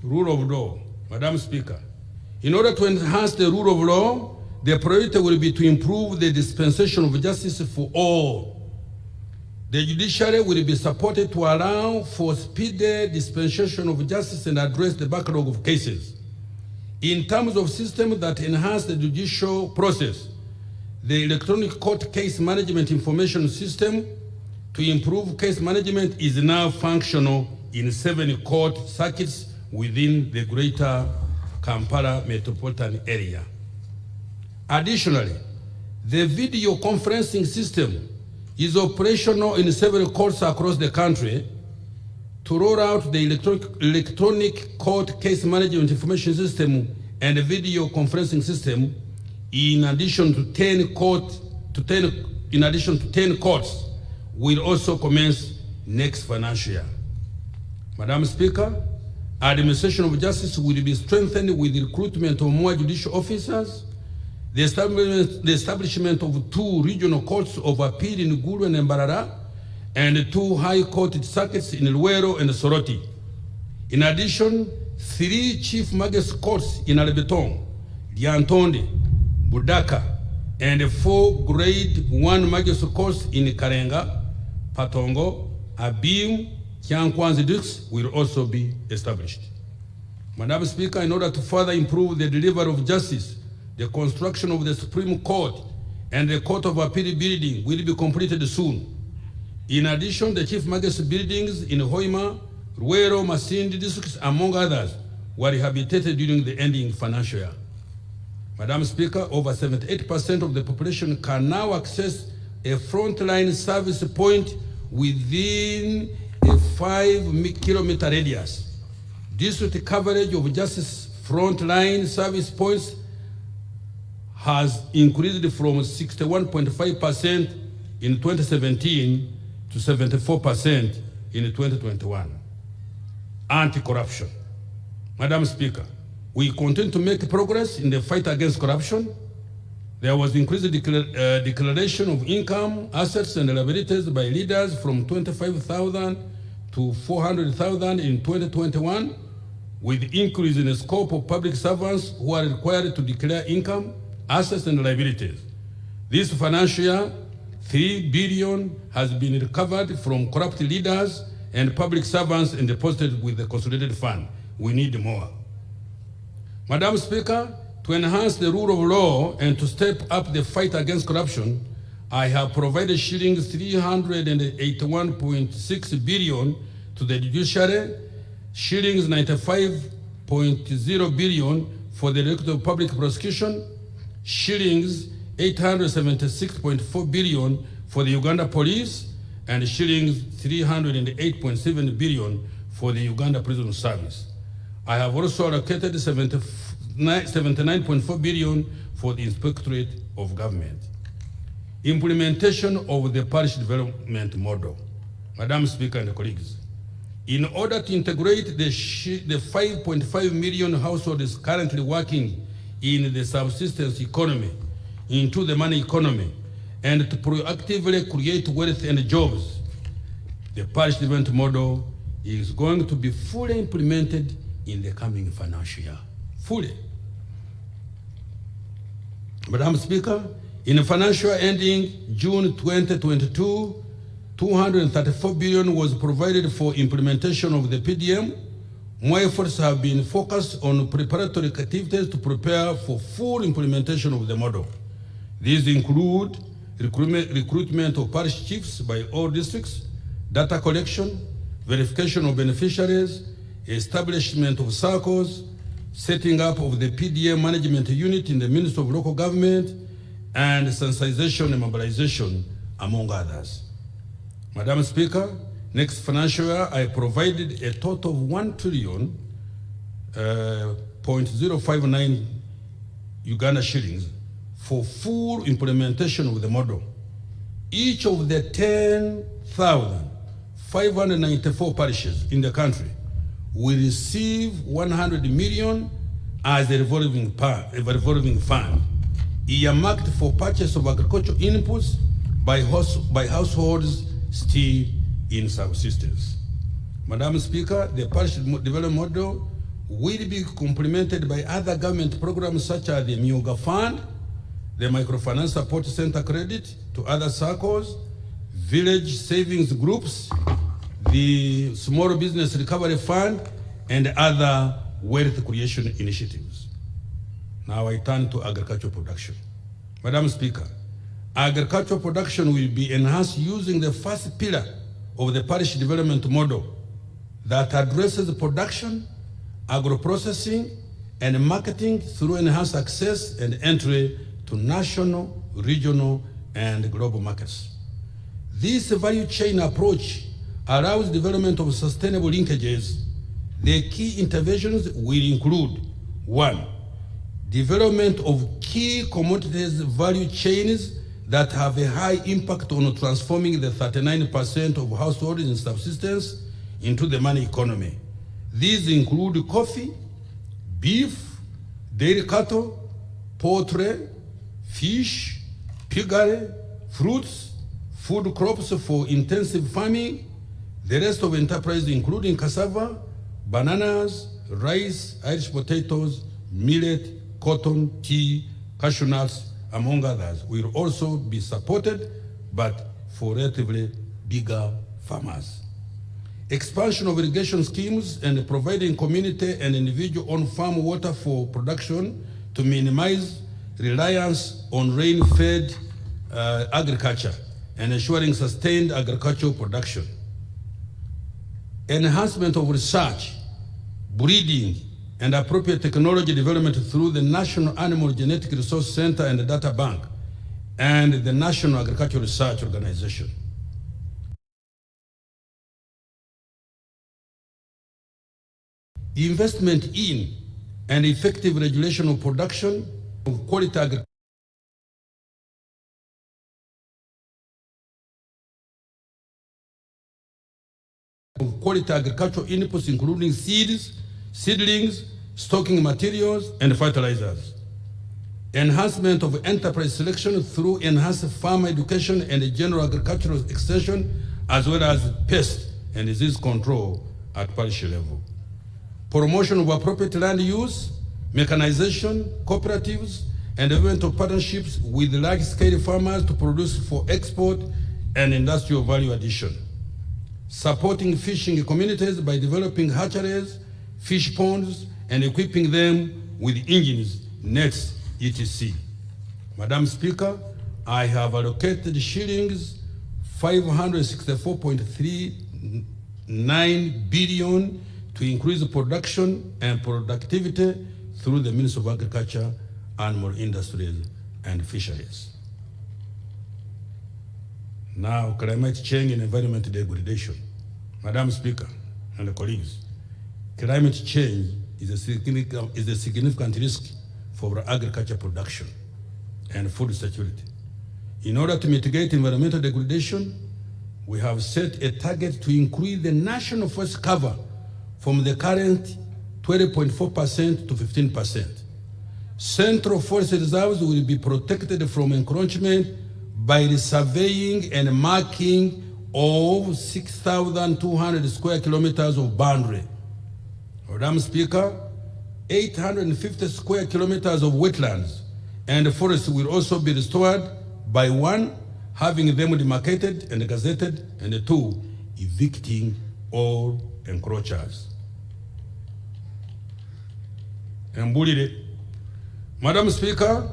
Rule of law. Madam Speaker, in order to enhance the rule of law, the priority will be to improve the dispensation of justice for all. The judiciary will be supported to allow for speedy dispensation of justice and address the backlog of cases. In terms of systems that enhance the judicial process, the electronic court case management information system to improve case management is now functional in 7 court circuits within the Greater Kampala metropolitan area. Additionally, the video conferencing system is operational in several courts across the country to roll out the electronic court case management information system and the video conferencing system in addition to 10 courts will also commence next financial year. Madam Speaker, administration of justice will be strengthened with the recruitment of more judicial officers, the establishment of 2 regional courts of appeal in Gulu and Embalirira, and 2 high court circuits in Luwero and Soroti. In addition, 3 chief magistrate courts in Albeton, Lyantonde, Budaka, and 4 grade 1 magistrate courts in Karenga, Patongo, Abim, Kyankwanzi Dukes will also be established. Madam Speaker, in order to further improve the delivery of justice, the construction of the Supreme Court and the Court of Appeal building will be completed soon. In addition, the chief magistrate buildings in Hoima, Ruero, Masindi districts, among others, were rehabilitated during the ending financial year. Madam Speaker, over 78% of the population can now access a frontline service point within a 5-kilometer radius. District coverage of justice frontline service points has increased from 61.5% in 2017 to 74% in 2021. Anti-corruption. Madam Speaker, we continue to make progress in the fight against corruption. There was increased declaration of income, assets, and liabilities by leaders from 25,000 to 400,000 in 2021, with increase in the scope of public servants who are required to declare income, assets, and liabilities. This financial year, 3 billion has been recovered from corrupt leaders and public servants and deposited with the consolidated fund. We need more. Madam Speaker, to enhance the rule of law and to step up the fight against corruption, I have provided shillings 381.6 billion to the judiciary, shillings 95.0 billion for the Directorate of Public Prosecution, shillings 876.4 billion for the Uganda Police, and shillings 308.7 billion for the Uganda Prison Service. I have also allocated 79.4 billion for the Inspectorate of Government. Implementation of the parish development model. Madam Speaker and colleagues, in order to integrate the 5.5 million households currently working in the subsistence economy into the money economy and to proactively create wealth and jobs, the parish development model is going to be fully implemented in the coming financial year. Fully. Madam Speaker, in the financial year ending June 2022, 234 billion was provided for implementation of the PDM. More efforts have been focused on preparatory activities to prepare for full implementation of the model. These include recruitment of parish chiefs by all districts, data collection, verification of beneficiaries, establishment of circles, setting up of the PDM management unit in the Ministry of Local Government, and sensitization and mobilization, among others. Madam Speaker, next financial year, I provided a total of 1,059 Uganda shillings for full implementation of the model. Each of the 10,594 parishes in the country will receive 100 million as a revolving fund, earmarked for purchase of agricultural inputs by households still in subsistence. Madam Speaker, the parish development model will be complemented by other government programs such as the Myoga Fund, the Microfinance Support Center Credit to other circles, village savings groups, the Small Business Recovery Fund, and other wealth creation initiatives. Now I turn to agricultural production. Madam Speaker, agricultural production will be enhanced using the first pillar of the parish development model that addresses production, agro-processing, and marketing through enhanced access and entry to national, regional, and global markets. This value chain approach allows development of sustainable linkages. The key interventions will include: 1, development of key commodities value chains that have a high impact on transforming the 39% of households in subsistence into the money economy. These include coffee, beef, dairy cattle, poultry, fish, piggery, fruits, food crops for intensive farming, the rest of enterprise including cassava, bananas, rice, Irish potatoes, millet, cotton, tea, cashew nuts, among others, will also be supported, but for relatively bigger farmers. Expansion of irrigation schemes and providing community and individual on-farm water for production to minimize reliance on rain-fed agriculture and ensuring sustained agricultural production. Enhancement of research, breeding, and appropriate technology development through the National Animal Genetic Resource Center and the Data Bank and the National Agricultural Research Organization. Investment in and effective regulation of production of quality agriculture agricultural inputs, including seeds, seedlings, stocking materials, and fertilizers. Enhancement of enterprise selection through enhanced farmer education and general agricultural extension, as well as pest and disease control at parish level. Promotion of appropriate land use, mechanization, cooperatives, and development of partnerships with large-scale farmers to produce for export and industrial value addition. Supporting fishing communities by developing hatcheries, fish ponds, and equipping them with engines, nets, etc. Madam Speaker, I have allocated shillings 564.39 billion to increase production and productivity through the Ministry of Agriculture, Animal Industries, and Fisheries. Now, climate change and environment degradation. Madam Speaker and colleagues, climate change is a significant risk for agriculture production and food security. In order to mitigate environmental degradation, we have set a target to increase the national forest cover from the current 20.4% to 15%. Central forest reserves will be protected from encroachment by the surveying and marking of 6,200 square kilometers of boundary. Madam Speaker, 850 square kilometers of wetlands and forests will also be restored by 1, having them demarcated and gazetted, and 2, evicting all encroachers. Embalirira. Madam Speaker,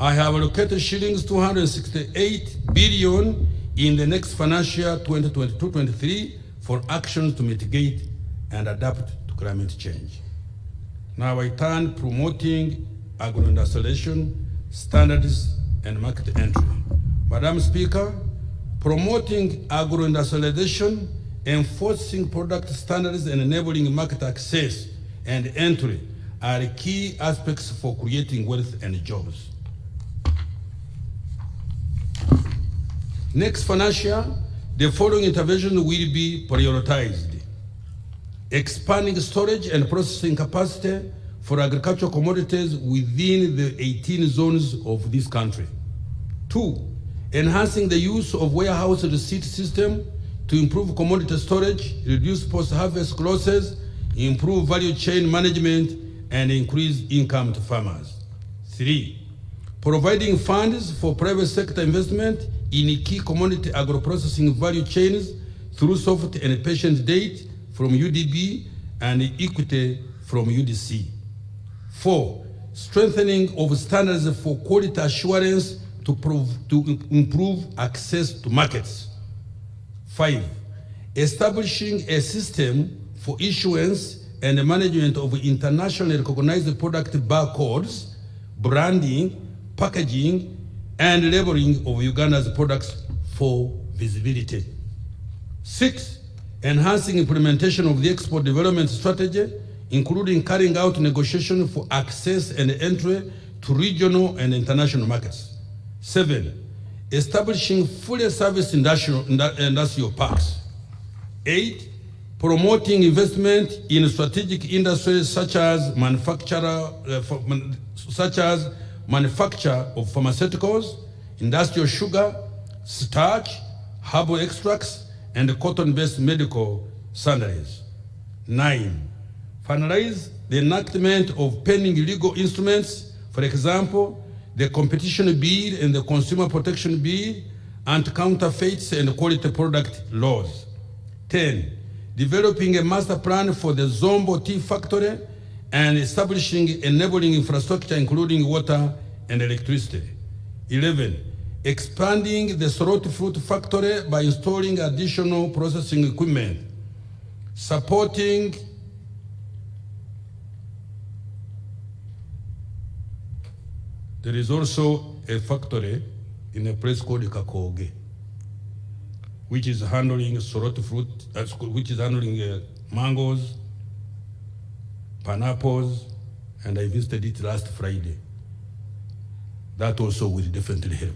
I have allocated shillings 268 billion in the next financial year 2022-23 for actions to mitigate and adapt to climate change. Now I turn promoting agro-industrialization, standards, and market entry. Madam Speaker, promoting agro-industrialization, enforcing product standards, and enabling market access and entry are key aspects for creating wealth and jobs. Next financial year, the following interventions will be prioritized. Expanding storage and processing capacity for agricultural commodities within the 18 zones of this country. 2, enhancing the use of warehouse receipt system to improve commodity storage, reduce post-harvest losses, improve value chain management, and increase income to farmers. 3, providing funds for private sector investment in key commodity agro-processing value chains through soft and patient date from UDB and equity from UDC. 4, strengthening of standards for quality assurance to improve access to markets. 5, establishing a system for issuance and management of internationally recognized product barcodes, branding, packaging, and labeling of Uganda's products for visibility. 6, enhancing implementation of the export development strategy, including carrying out negotiations for access and entry to regional and international markets. 7, establishing fully serviced industrial parks. 8, promoting investment in strategic industries such as manufacture of pharmaceuticals, industrial sugar, starch, herbal extracts, and cotton-based medical sundries. 9, finalize the enactment of pending legal instruments, for example, the competition bill and the consumer protection bill, anti-counterfeits and quality product laws. 10, developing a master plan for the Zombo Tea Factory and establishing enabling infrastructure including water and electricity. 11, expanding the Soroti Fruit Factory by installing additional processing equipment, supporting there is also a factory in a place called Kakoge, which is handling Soroti fruit, which is handling mangoes, pineapples, and I visited it last Friday. That also will definitely help.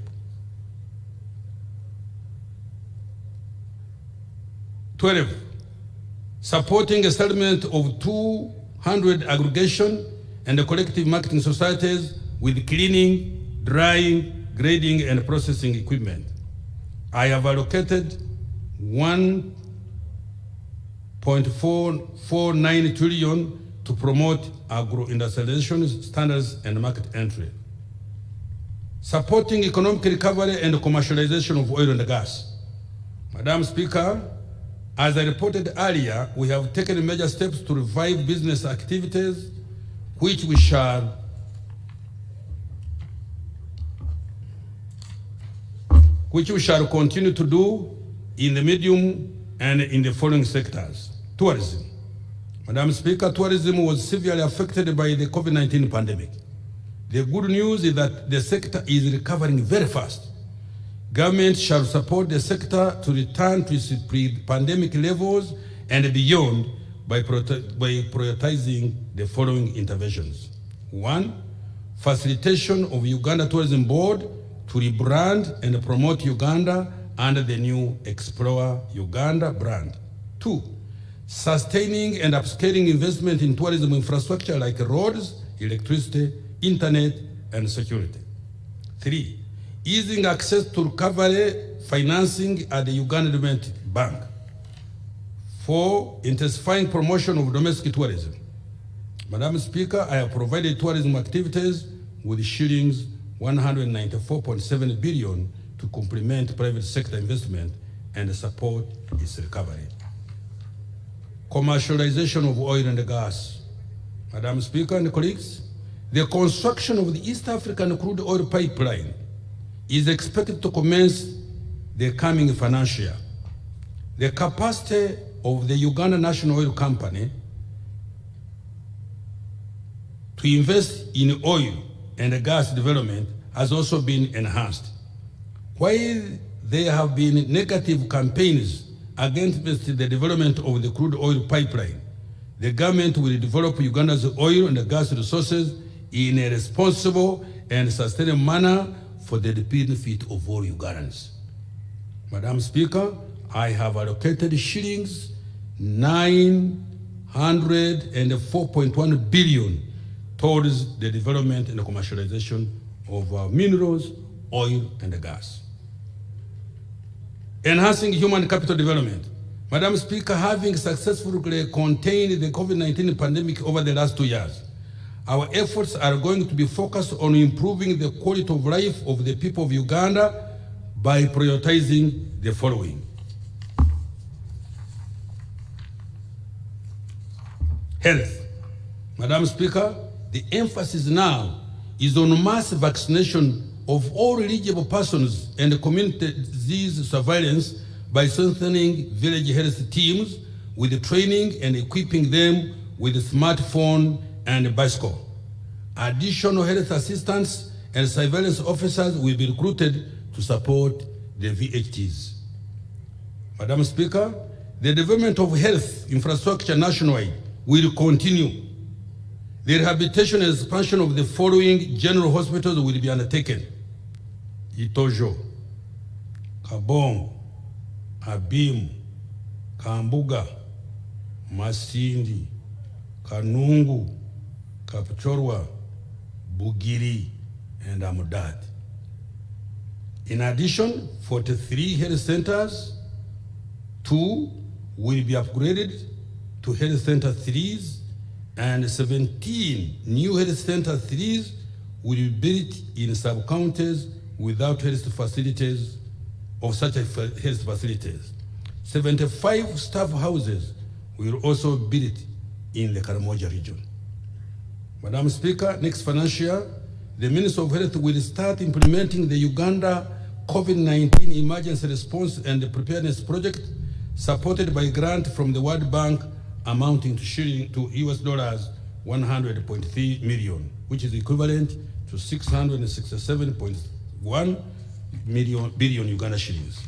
12, supporting a settlement of 200 aggregation and collective marketing societies with cleaning, drying, grading, and processing equipment. I have allocated 1.449 trillion to promote agro-industrialization standards and market entry. Supporting economic recovery and commercialization of oil and gas. Madam Speaker, as I reported earlier, we have taken major steps to revive business activities, which we shall continue to do in the medium and in the following sectors. Tourism. Madam Speaker, tourism was severely affected by the COVID-19 pandemic. The good news is that the sector is recovering very fast. Government shall support the sector to return to its pre-pandemic levels and beyond by prioritizing the following interventions. 1, facilitation of Uganda Tourism Board to rebrand and promote Uganda under the new Explore Uganda brand. 2, sustaining and upscaling investment in tourism infrastructure like roads, electricity, internet, and security. 3, easing access to recovery financing at the Uganda Development Bank. 4, intensifying promotion of domestic tourism. Madam Speaker, I have provided tourism activities with shillings 194.7 billion to complement private sector investment and support its recovery. Commercialization of oil and gas. Madam Speaker and colleagues, the construction of the East African crude oil pipeline is expected to commence the coming financial year. The capacity of the Uganda National Oil Company to invest in oil and gas development has also been enhanced. While there have been negative campaigns against the development of the crude oil pipeline, the government will develop Uganda's oil and gas resources in a responsible and sustainable manner for the benefit of all Ugandans. Madam Speaker, I have allocated shillings 904.1 billion towards the development and commercialization of minerals, oil, and gas. Enhancing human capital development. Madam Speaker, having successfully contained the COVID-19 pandemic over the last 2 years, our efforts are going to be focused on improving the quality of life of the people of Uganda by prioritizing the following. Health. Madam Speaker, the emphasis now is on mass vaccination of all eligible persons and community disease surveillance by strengthening village health teams with training and equipping them with a smartphone and a bicycle. Additional health assistants and surveillance officers will be recruited to support the VHTs. Madam Speaker, the development of health infrastructure nationwide will continue. The rehabilitation and expansion of the following general hospitals will be undertaken: Itojo, Kabong, Abim, Kambuga, Masindi, Kanungu, Kapchorwa, Bugiri, and Amudad. In addition, 43 health centers, 2 will be upgraded to health center 3s, and 17 new health center 3s will be built in sub-counties without health facilities of such health facilities. 75 staff houses will also be built in the Karamoja region. Madam Speaker, next financial year, the Minister of Health will start implementing the Uganda COVID-19 Emergency Response and Preparedness Project, supported by a grant from the World Bank amounting to US dollars 100.3 million, which is equivalent to 667.1 billion Uganda shillings.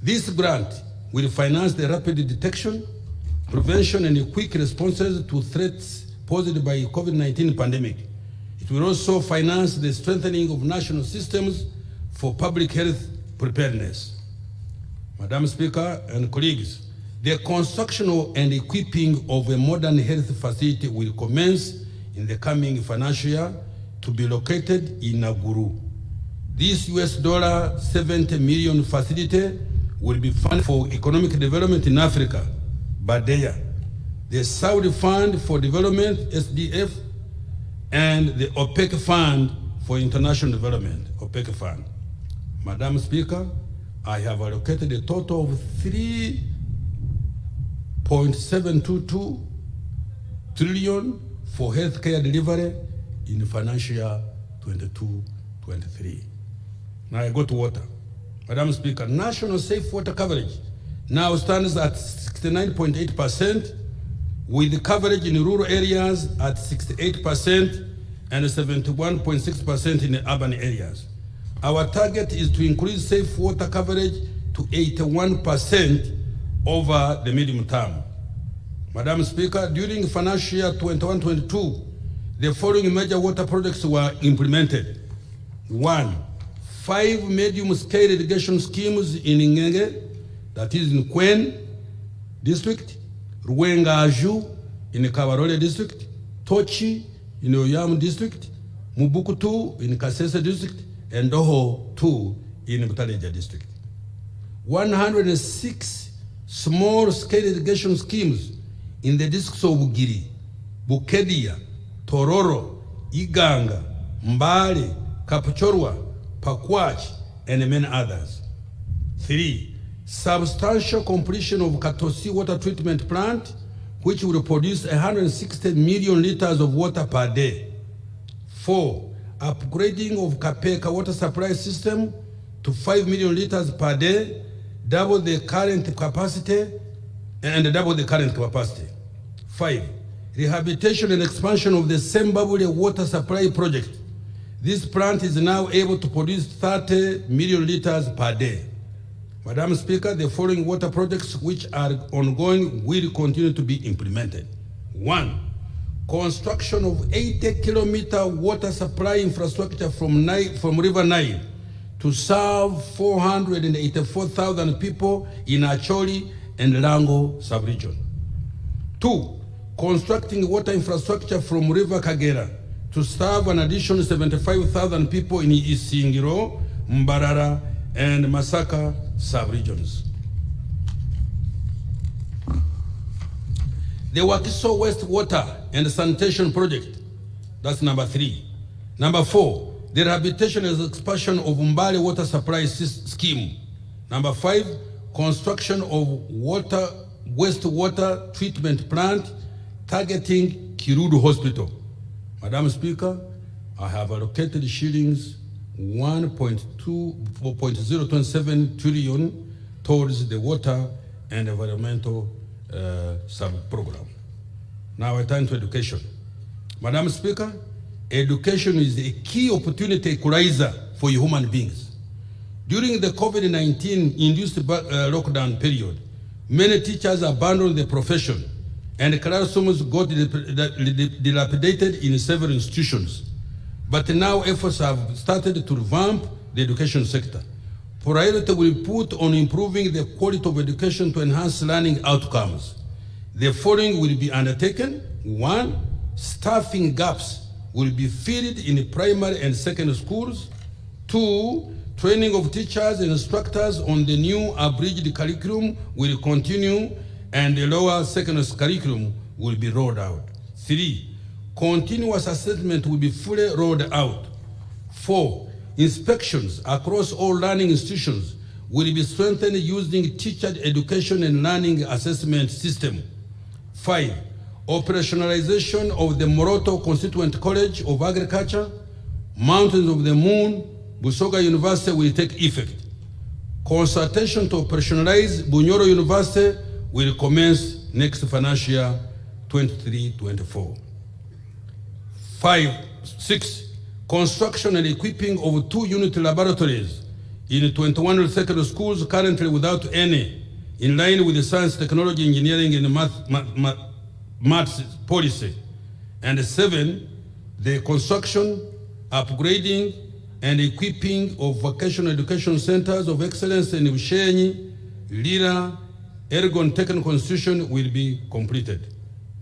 This grant will finance the rapid detection, prevention, and quick responses to threats posed by COVID-19 pandemic. It will also finance the strengthening of national systems for public health preparedness. Madam Speaker and colleagues, the construction and equipping of a modern health facility will commence in the coming financial year to be located in Naguru. This US dollar 70 million facility will be funded for economic development in Africa, BADEA, the Saudi Fund for Development, SDF, and the OPEC Fund for International Development, OPEC Fund. Madam Speaker, I have allocated a total of 3.722 trillion for healthcare delivery in financial year 22-23. Now I go to water. Madam Speaker, national safe water coverage now stands at 69.8%, with coverage in rural areas at 68% and 71.6% in the urban areas. Our target is to increase safe water coverage to 81% over the medium term. Madam Speaker, during financial year 21-22, the following major water projects were implemented. 1, 5 medium-scale irrigation schemes in Ngenge, that is in Kwen district, Ruwenga-Aju in Kabarole district, Tochi in Oyam district, Mubukutu in Kasese district, and Doho 2 in Butaleja district. 106 small-scale irrigation schemes in the districts of Bugiri, Bukedia, Tororo, Iganga, Mbale, Kapchorwa, Pakwach, and many others. 3, substantial completion of Katosi water treatment plant, which will produce 160 million liters of water per day. 4, upgrading of Kapeka water supply system to 5 million liters per day, double the current capacity. 5, rehabilitation and expansion of the Sembabule water supply project. This plant is now able to produce 30 million liters per day. Madam Speaker, the following water projects which are ongoing will continue to be implemented. 1, construction of 80-kilometer water supply infrastructure from River Nile to serve 484,000 people in Acholi and Lango sub-region. 2, constructing water infrastructure from River Kagera to serve an additional 75,000 people in Isingiro, Mbarara, and Masaka sub-regions. The Wakiso Waste Water and Sanitation Project, that's number 3. Number 4, the rehabilitation and expansion of Mbale water supply scheme. Number 5, construction of wastewater treatment plant targeting Kirudu Hospital. Madam Speaker, I have allocated shillings 1.027 trillion towards the water and environmental sub-program. Now I turn to education. Madam Speaker, education is a key opportunity equalizer for human beings. During the COVID-19 induced lockdown period, many teachers abandoned the profession and classrooms got dilapidated in several institutions. But now efforts have started to revamp the education sector. Priority will be put on improving the quality of education to enhance learning outcomes. The following will be undertaken. 1, staffing gaps will be filled in primary and secondary schools. 2, training of teachers and instructors on the new abridged curriculum will continue and the lower secondary curriculum will be rolled out. 3, continuous assessment will be fully rolled out. 4, inspections across all learning institutions will be strengthened using teacher education and learning assessment system. 5, operationalization of the Moroto Constituent College of Agriculture, Mountains of the Moon, Busoga University will take effect. Consultation to operationalize Bunyoro University will commence next financial year 23-24. 6, construction and equipping of 2 unit laboratories in 21 secondary schools currently without any, in line with the science, technology, engineering, and maths policy. And 7, the construction, upgrading, and equipping of vocational education centers of excellence in Ushenyi, Lira, Ergon Technical Institution will be completed.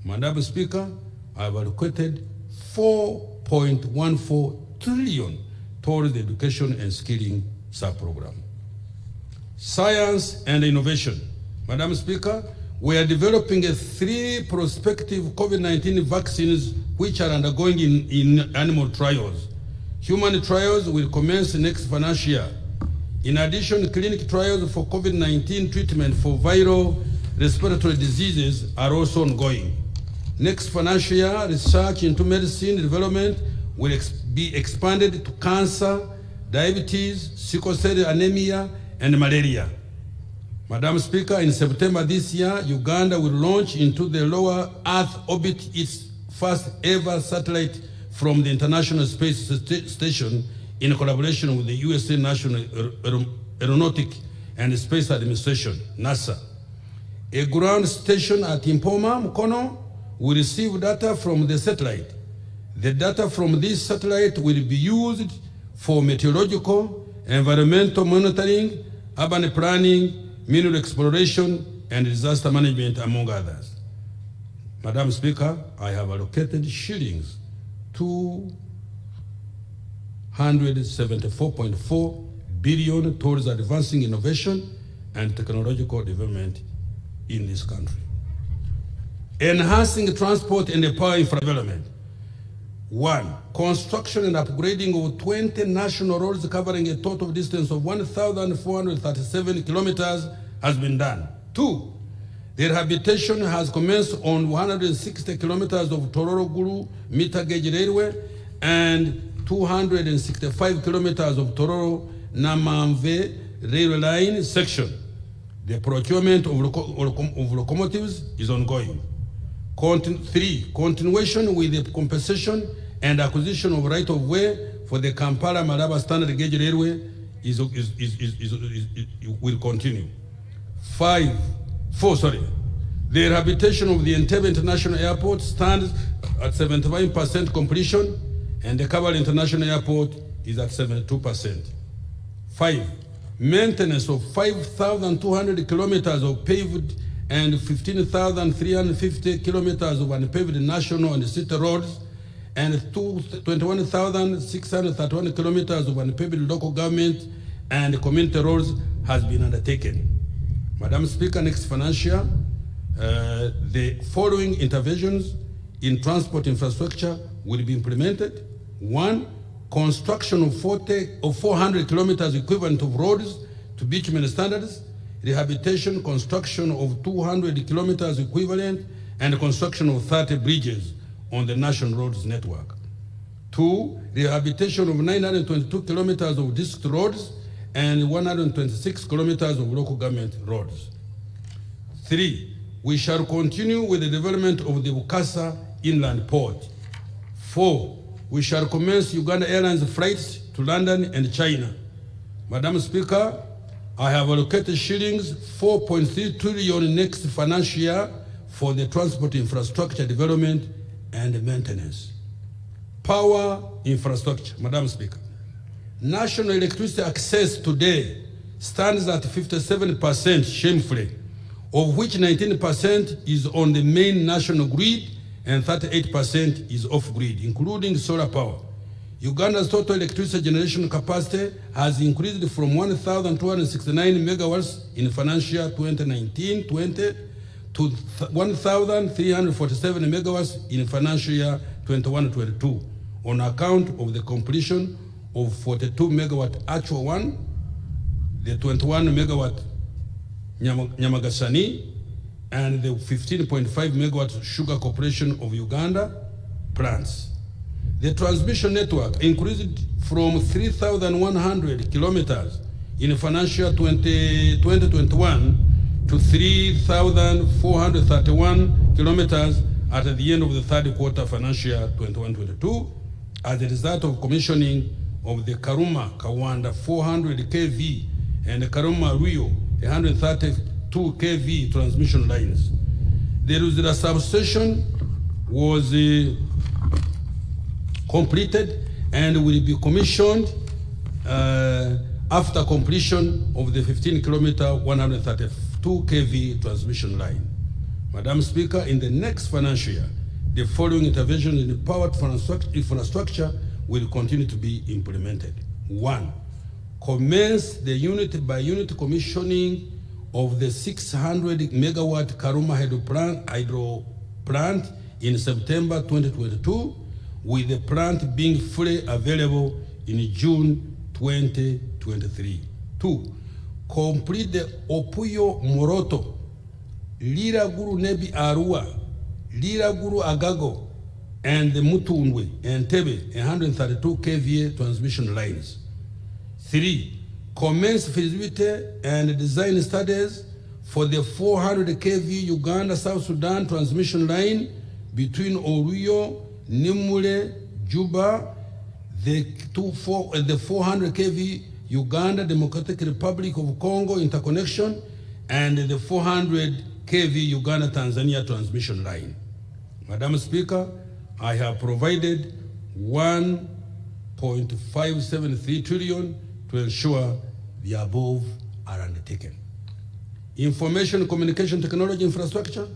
Madam Speaker, I have allocated 4.14 trillion towards the education and skilling sub-program. Science and innovation. Madam Speaker, we are developing 3 prospective COVID-19 vaccines which are undergoing in animal trials. Human trials will commence next financial year. In addition, clinical trials for COVID-19 treatment for viral respiratory diseases are also ongoing. Next financial year, research into medicine development will be expanded to cancer, diabetes, sickle cell anemia, and malaria. Madam Speaker, in September this year, Uganda will launch into the lower Earth orbit its first ever satellite from the International Space Station in collaboration with the USA National Aeronautic and Space Administration, NASA. A ground station at Impoma, Mukono, will receive data from the satellite. The data from this satellite will be used for meteorological, environmental monitoring, urban planning, mineral exploration, and disaster management, among others. Madam Speaker, I have allocated shillings 274.4 billion towards advancing innovation and technological development in this country. Enhancing transport and empowering for development. 1, construction and upgrading of 20 national roads covering a total distance of 1,437 kilometers has been done. 2, the rehabilitation has commenced on 160 kilometers of Tororo-Gulu meter gauge railway and 265 kilometers of Tororo-Namamve railway line section. The procurement of locomotives is ongoing. 3, continuation with the compensation and acquisition of right-of-way for the Kampala-Malaba standard gauge railway will continue. 4, the rehabilitation of the Entebbe International Airport stands at 75% completion, and the Kabale International Airport is at 72%. 5, maintenance of 5,200 kilometers of paved and 15,350 kilometers of unpaved national and city roads, and 21,631 kilometers of unpaved local government and community roads has been undertaken. Madam Speaker, next financial year, the following interventions in transport infrastructure will be implemented. 1, construction of 400 kilometers equivalent of roads to bitumen standards, rehabilitation, construction of 200 kilometers equivalent, and construction of 30 bridges on the national roads network. 2, rehabilitation of 922 kilometers of district roads and 126 kilometers of local government roads. 3, we shall continue with the development of the Bukasa Inland Port. 4, we shall commence Uganda Airlines flights to London and China. Madam Speaker, I have allocated shillings 4.3 trillion next financial year for the transport infrastructure development and maintenance. Power infrastructure, Madam Speaker. National electricity access today stands at 57% shamefully, of which 19% is on the main national grid and 38% is off-grid, including solar power. Uganda's total electricity generation capacity has increased from 1,269 megawatts in financial year 2019-20 to 1,347 megawatts in financial year 21-22 on account of the completion of 42 megawatt actual one, the 21 megawatt Nyamagasani, and the 15.5 megawatt Sugar Corporation of Uganda plants. The transmission network increased from 3,100 kilometers in financial year 2021 to 3,431 kilometers at the end of the third quarter financial year 21-22 as a result of commissioning of the Karuma Kawanda 400 kV and the Karuma Rio 132 kV transmission lines. The Ruzira substation was completed and will be commissioned after completion of the 15-kilometer 132 kV transmission line. Madam Speaker, in the next financial year, the following interventions in the power infrastructure will continue to be implemented. 1, commence the unit-by-unit commissioning of the 600 megawatt Karuma hydro plant in September 2022, with the plant being fully available in June 2023. 2, complete the Opuyo Moroto, Lira Guru Nebi Arua, Lira Guru Agago, and the Mutundwe and Tebe 132 kVA transmission lines. 3, commence feasibility and design studies for the 400 kV Uganda South Sudan transmission line between Oruyo, Nimule, Juba, the 400 kV Uganda Democratic Republic of Congo interconnection, and the 400 kV Uganda Tanzania transmission line. Madam Speaker, I have provided 1.573 trillion to ensure the above are undertaken. Information communication technology infrastructure.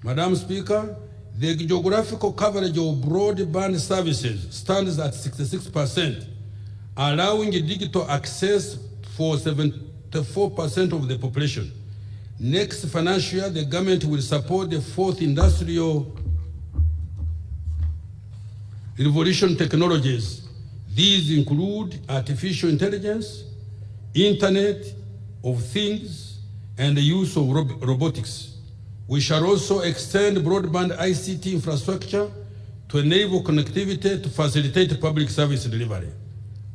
Madam Speaker, the geographical coverage of broadband services stands at 66%, allowing digital access for 74% of the population. Next financial year, the government will support the fourth industrial revolution technologies. These include artificial intelligence, Internet of Things, and the use of robotics. We shall also extend broadband ICT infrastructure to enable connectivity to facilitate public service delivery.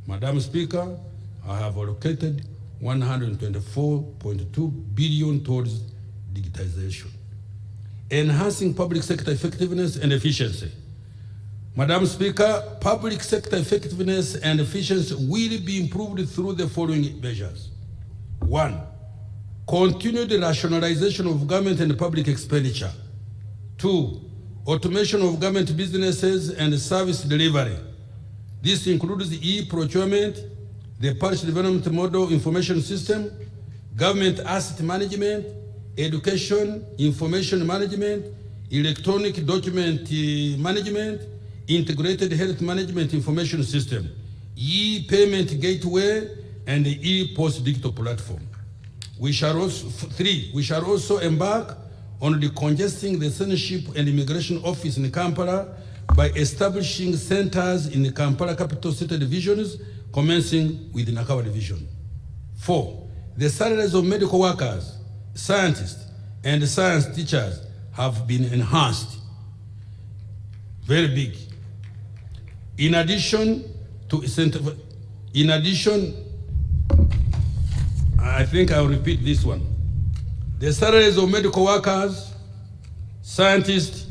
Madam Speaker, I have allocated 124.2 billion towards digitization. Enhancing public sector effectiveness and efficiency. Madam Speaker, public sector effectiveness and efficiency will be improved through the following measures. 1, continued rationalization of government and public expenditure. 2, automation of government businesses and service delivery. This includes the e-procurement, the Parish Development Model Information System, government asset management, education, information management, electronic document management, integrated health management information system, e-payment gateway, and the e-post digital platform. We shall also embark on decongesting the citizenship and immigration office in Kampala by establishing centers in the Kampala Capital City divisions, commencing with the Nakawa division. 4, the salaries of medical workers, scientists, and science teachers have been enhanced. Very big. In addition, I think I'll repeat this one. The salaries of medical workers, scientists,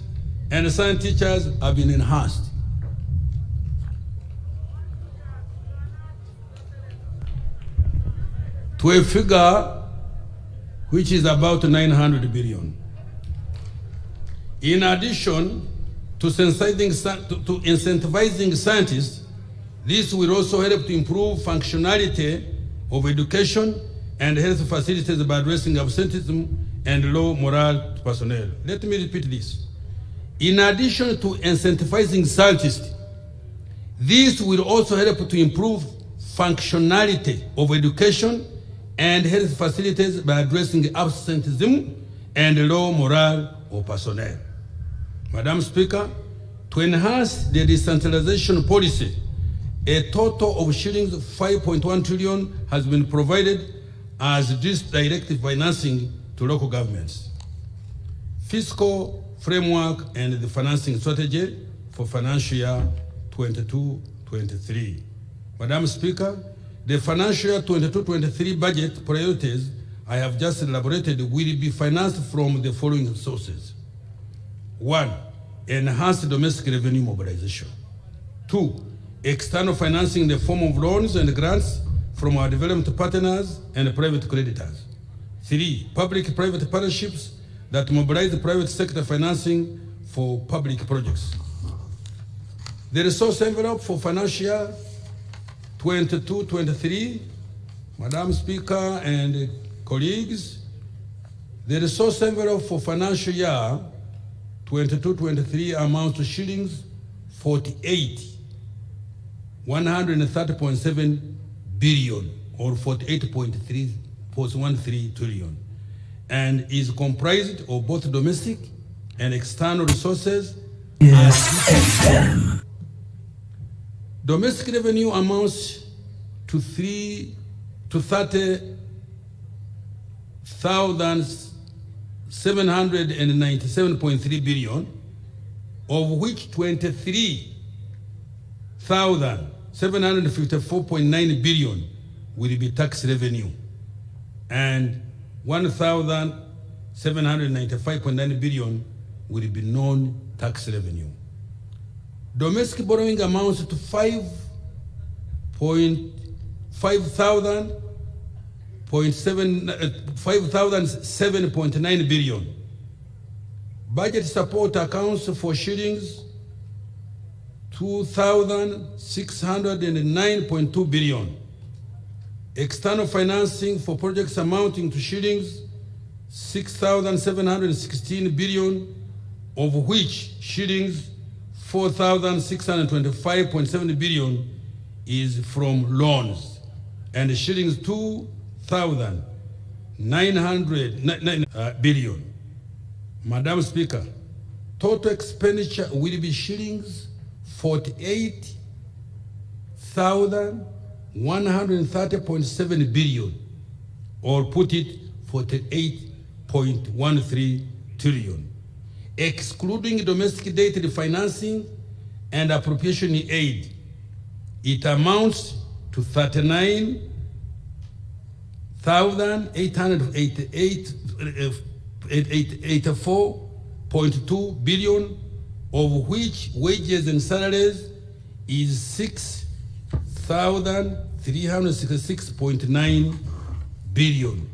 and science teachers have been enhanced. To a figure which is about 900 billion. In addition to incentivizing scientists, this will also help to improve functionality of education and health facilities by addressing absenteeism and low morale to personnel. Let me repeat this. In addition to incentivizing scientists, this will also help to improve functionality of education and health facilities by addressing absenteeism and low morale of personnel. Madam Speaker, to enhance the decentralization policy, a total of shillings 5.1 trillion has been provided as this directive financing to local governments. Fiscal framework and the financing strategy for financial year 22-23. Madam Speaker, the financial year 22-23 budget priorities I have just elaborated will be financed from the following sources. 1, enhanced domestic revenue mobilization. 2, external financing in the form of loans and grants from our development partners and private creditors. 3, public-private partnerships that mobilize the private sector financing for public projects. The resource envelope for financial year 22-23, Madam Speaker and colleagues, the resource envelope for financial year 22-23 amounts to shillings 130.7 billion or 48.13 trillion, and is comprised of both domestic and external resources. Yes. Domestic revenue amounts to 30,797.3 billion, of which 23,754.9 billion will be tax revenue, and 1,795.9 billion will be non-tax revenue. Domestic borrowing amounts to 5,007.9 billion. Budget support accounts for shillings 2,609.2 billion. External financing for projects amounting to shillings 6,716 billion, of which shillings 4,625.7 billion is from loans, and shillings 2,909 billion. Madam Speaker, total expenditure will be shillings 48,130.7 billion, or put it 48.13 trillion. Excluding domestic debt refinancing and appropriation aid, it amounts to 39,884.2 billion, of which wages and salaries is 6,366.9 billion.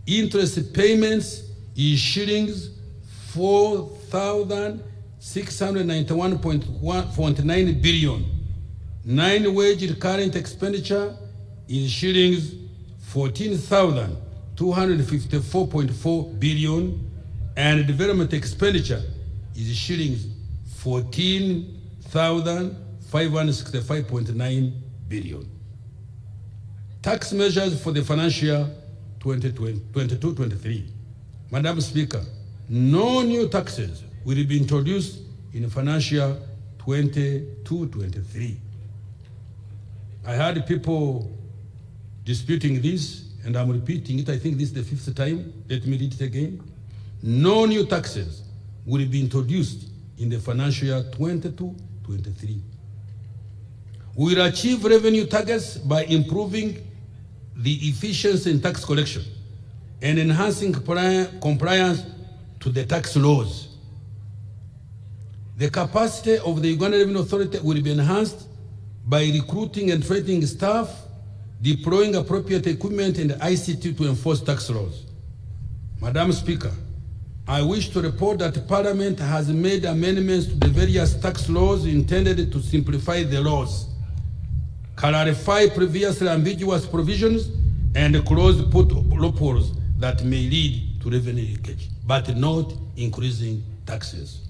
Interest payments is shillings 4,691.9 billion. Non-wage recurrent expenditure is shillings 14,254.4 billion, and development expenditure is shillings 14,565.9 billion. Tax measures for the financial year 2022-23. Madam Speaker, no new taxes will be introduced in financial year 22-23. I heard people disputing this, and I'm repeating it. I think this is the 5th time. Let me read it again. No new taxes will be introduced in the financial year 22-23. We will achieve revenue targets by improving the efficiency in tax collection and enhancing compliance to the tax laws. The capacity of the Uganda Revenue Authority will be enhanced by recruiting and training staff, deploying appropriate equipment and ICT to enforce tax laws. Madam Speaker, I wish to report that Parliament has made amendments to the various tax laws intended to simplify the laws, clarify previously ambiguous provisions, and close loopholes that may lead to revenue leakage, but not increasing taxes.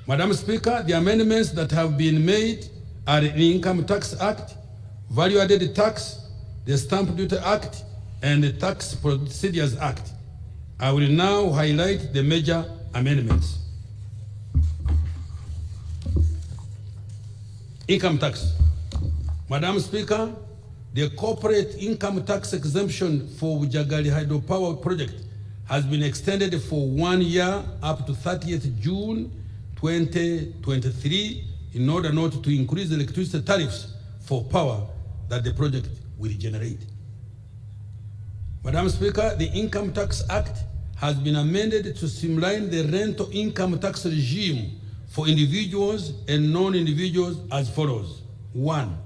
Madam Speaker, the amendments that have been made are the Income Tax Act, Value Added Tax, the Stamp Duty Act, and the Tax Procedures Act. I will now highlight the major amendments. Income tax. Madam Speaker, the corporate income tax exemption for Jagali Hydropower project has been extended for 1 year up to 30th June 2023 in order not to increase the electricity tariffs for power that the project will generate. Madam Speaker, the Income Tax Act has been amended to streamline the rental income tax regime for individuals and non-individuals as follows. 1.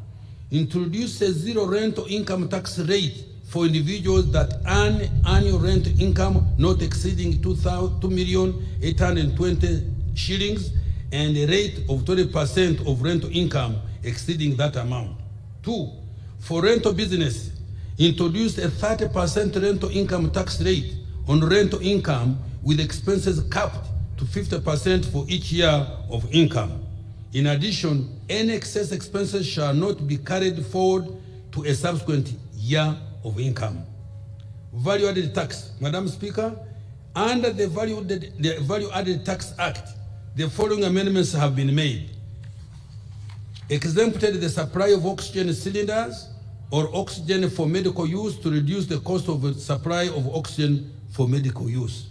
Introduce a zero rental income tax rate for individuals that earn annual rental income not exceeding 2,820,000 shillings and a rate of 20% of rental income exceeding that amount. 2. For rental business, introduce a 30% rental income tax rate on rental income with expenses capped to 50% for each year of income. In addition, any excess expenses shall not be carried forward to a subsequent year of income. Value added tax. Madam Speaker, under the Value Added Tax Act, the following amendments have been made. Exempted the supply of oxygen cylinders or oxygen for medical use to reduce the cost of the supply of oxygen for medical use.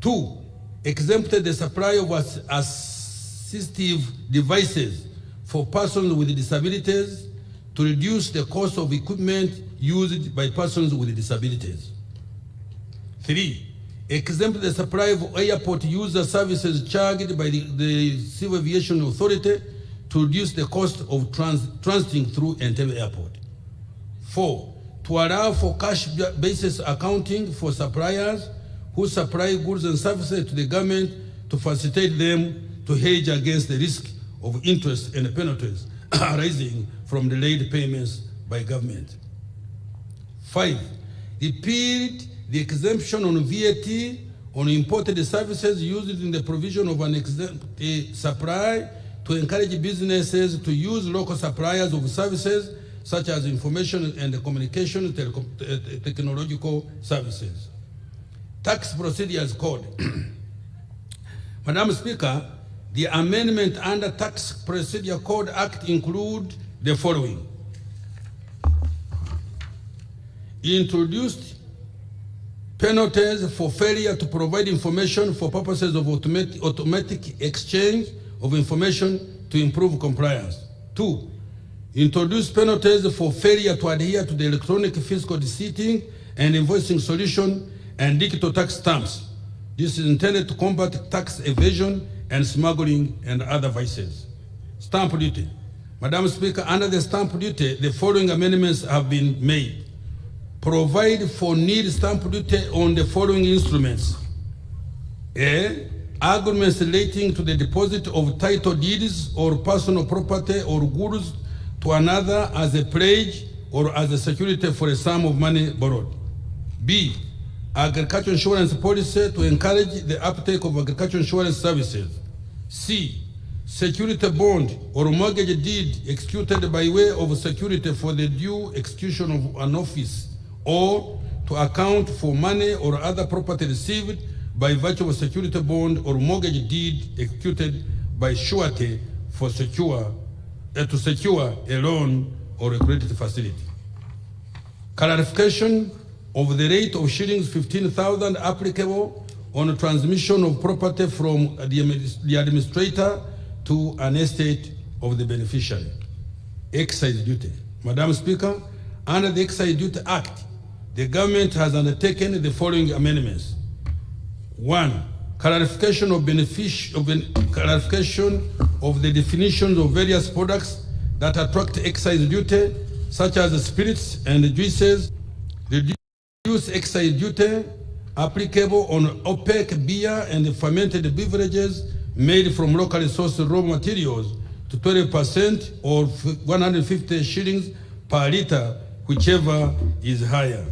2. Exempted the supply of assistive devices for persons with disabilities to reduce the cost of equipment used by persons with disabilities. 3. Exempt the supply of airport user services charged by the Civil Aviation Authority to reduce the cost of transiting through Entebbe Airport. 4. To allow for cash basis accounting for suppliers who supply goods and services to the government to facilitate them to hedge against the risk of interest and penalties arising from delayed payments by government. 5. Repealed the exemption on VAT on imported services used in the provision of an exempt supply to encourage businesses to use local suppliers of services such as information and communication technological services. Tax Procedures Code. Madam Speaker, the amendment under Tax Procedure Code Act include the following. Introduced penalties for failure to provide information for purposes of automatic exchange of information to improve compliance. 2. Introduce penalties for failure to adhere to the electronic fiscal receipting and invoicing solution and digital tax stamps. This is intended to combat tax evasion and smuggling and other vices. Stamp duty. Madam Speaker, under the stamp duty, the following amendments have been made. Provide for nil stamp duty on the following instruments. A. Agreements relating to the deposit of title deeds or personal property or goods to another as a pledge or as a security for a sum of money borrowed. B. Agriculture insurance policy to encourage the uptake of agriculture insurance services. C. Security bond or mortgage deed executed by way of security for the due execution of an office or to account for money or other property received by virtue of security bond or mortgage deed executed by surety to secure a loan or a credit facility. Clarification of the rate of shillings 15,000 applicable on transmission of property from the administrator to an estate of the beneficiary. Excise duty. Madam Speaker, under the Excise Duty Act, the government has undertaken the following amendments. 1. Clarification of the definitions of various products that attract excise duty, such as spirits and juices. Reduce excise duty applicable on opaque beer and fermented beverages made from locally sourced raw materials to 20% or 150 shillings per liter, whichever is higher.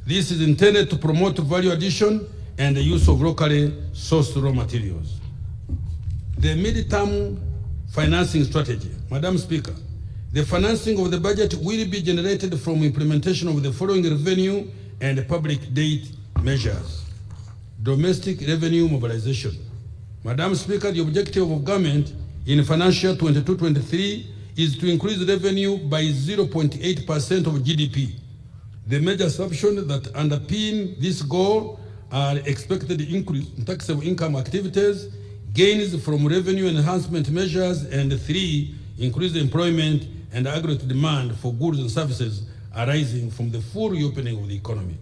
This is intended to promote value addition and the use of locally sourced raw materials. The mid-term financing strategy. Madam Speaker, the financing of the budget will be generated from implementation of the following revenue and public debt measures. Domestic revenue mobilization. Madam Speaker, the objective of government in financial 22-23 is to increase revenue by 0.8% of GDP. The major assumptions that underpin this goal are expected increase in taxable income activities, gains from revenue enhancement measures, and 3, increased employment and aggregate demand for goods and services arising from the full reopening of the economy.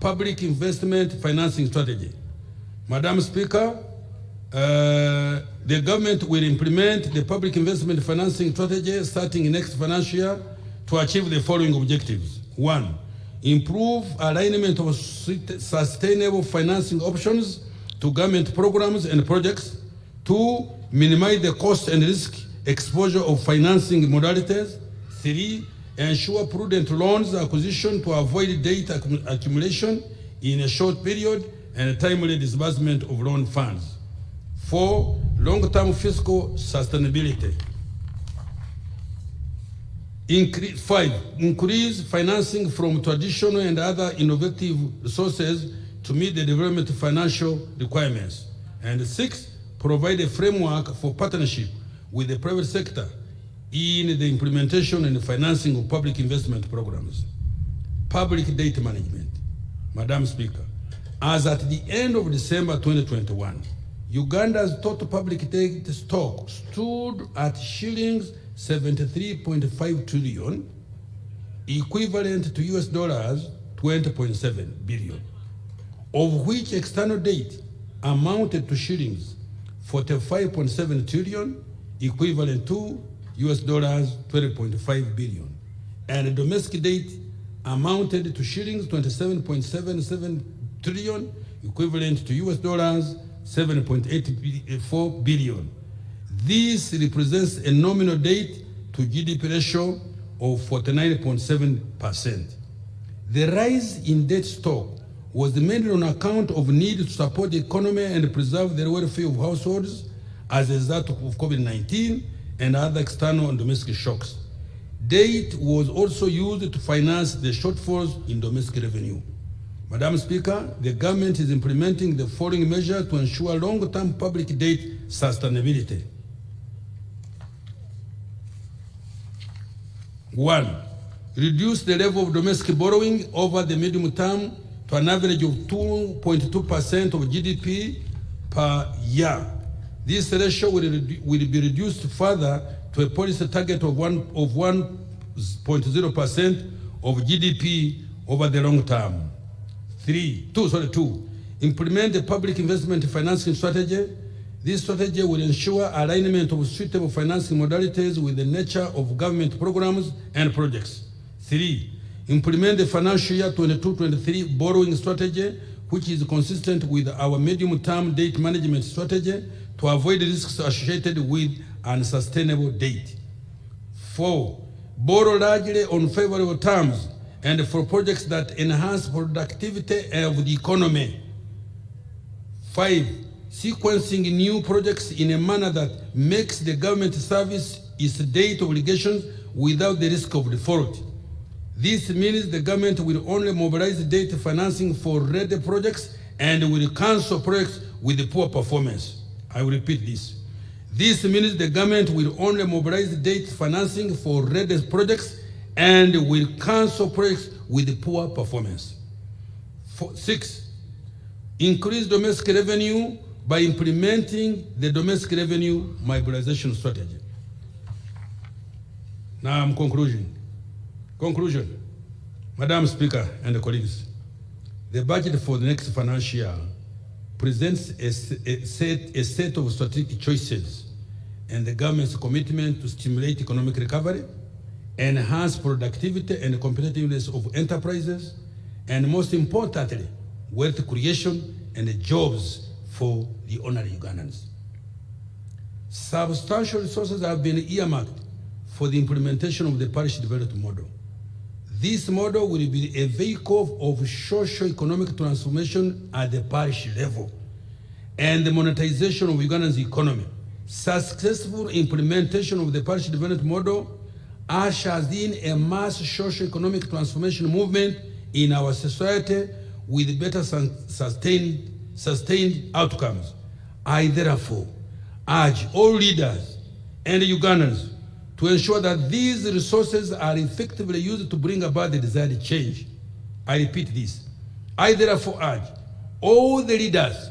Public investment financing strategy. Madam Speaker, the government will implement the public investment financing strategy starting next financial year to achieve the following objectives. 1, improve alignment of sustainable financing options to government programs and projects. 2, minimize the cost and risk exposure of financing modalities. 3, ensure prudent loans acquisition to avoid debt accumulation in a short period and timely disbursement of loan funds. 4, long-term fiscal sustainability. 5, increase financing from traditional and other innovative resources to meet the development financial requirements. And 6, provide a framework for partnership with the private sector in the implementation and financing of public investment programs. Public debt management. Madam Speaker, as at the end of December 2021, Uganda's total public debt stock stood at shillings 73.5 trillion, equivalent to US dollars 20.7 billion, of which external debt amounted to shillings 45.7 trillion, equivalent to US dollars 20.5 billion, and domestic debt amounted to shillings 27.77 trillion, equivalent to US dollars 7.84 billion. This represents a nominal debt to GDP ratio of 49.7%. The rise in debt stock was mainly on account of need to support the economy and preserve the welfare of households as a result of COVID-19 and other external and domestic shocks. Debt was also used to finance the shortfalls in domestic revenue. Madam Speaker, the government is implementing the following measures to ensure long-term public debt sustainability. 1, reduce the level of domestic borrowing over the medium term to an average of 2.2% of GDP per year. This ratio will be reduced further to a policy target of 1.0% of GDP over the long term. 2. Implement the public investment financing strategy. This strategy will ensure alignment of suitable financing modalities with the nature of government programs and projects. 3. Implement the financial year 22-23 borrowing strategy, which is consistent with our medium-term debt management strategy to avoid risks associated with unsustainable debt. 4. Borrow largely on favorable terms and for projects that enhance productivity of the economy. 5. Sequencing new projects in a manner that makes the government service its debt obligations without the risk of default. This means the government will only mobilize debt financing for ready projects and will cancel projects with poor performance. I will repeat this. This means the government will only mobilize debt financing for ready projects and will cancel projects with poor performance. 6, increase domestic revenue by implementing the domestic revenue mobilization strategy. Now I'm conclusion. Madam Speaker and colleagues, the budget for the next financial year presents a set of strategic choices and the government's commitment to stimulate economic recovery, enhance productivity and competitiveness of enterprises, and most importantly, wealth creation and jobs for the ordinary Ugandans. Substantial resources have been earmarked for the implementation of the parish development model. This model will be a vehicle of socio-economic transformation at the parish level and the monetization of Uganda's economy. Successful implementation of the parish development model ushers in a mass socio-economic transformation movement in our society with better sustained outcomes. I therefore urge all leaders and Ugandans to ensure that these resources are effectively used to bring about the desired change. I repeat this. I therefore urge all the leaders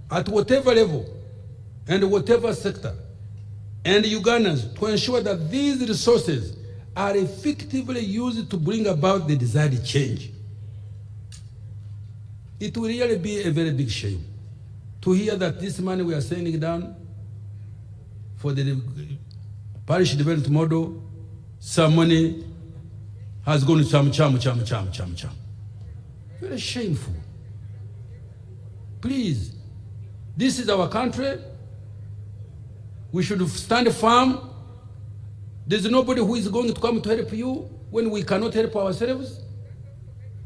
at whatever level and whatever sector and Ugandans to ensure that these resources are effectively used to bring about the desired change. It will really be a very big shame to hear that this money we are sending down for the parish development model, some money has gone to cham. Very shameful. Please, this is our country. We should stand firm. There's nobody who is going to come to help you when we cannot help ourselves.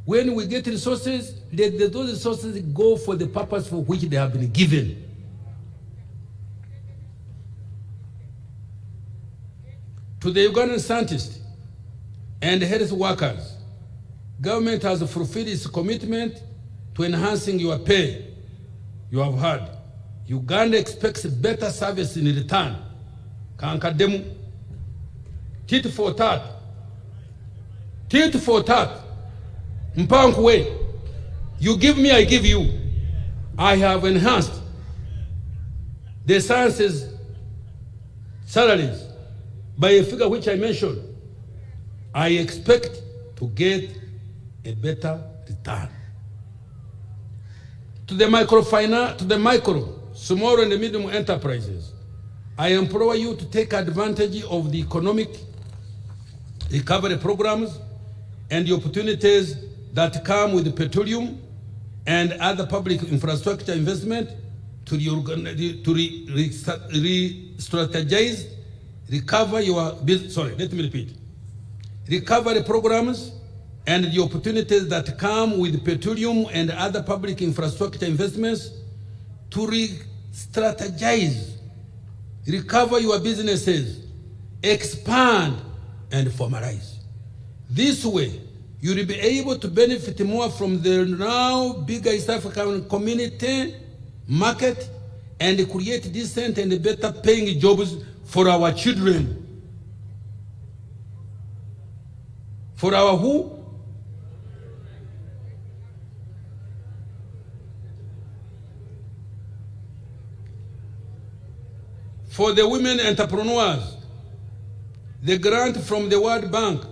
When we get resources, let those resources go for the purpose for which they have been given. To the Ugandan scientists and health workers, government has fulfilled its commitment to enhancing your pay. You have heard. Uganda expects better service in return. Kankademu. Tit for tat. Tit for tat. Mpankwe. You give me, I give you. I have enhanced the sciences salaries by a figure which I mentioned. I expect to get a better return. To the micro, small and medium enterprises, I implore you to take advantage of the economic recovery programs and the opportunities that come with petroleum and other public infrastructure investment to re-strategize, recovery programs and the opportunities that come with petroleum and other public infrastructure investments to re-strategize, recover your businesses, expand and formalize. This way, you will be able to benefit more from the now bigger East African community market and create decent and better paying jobs for our children. For our who? For the women entrepreneurs, the grant from the World Bank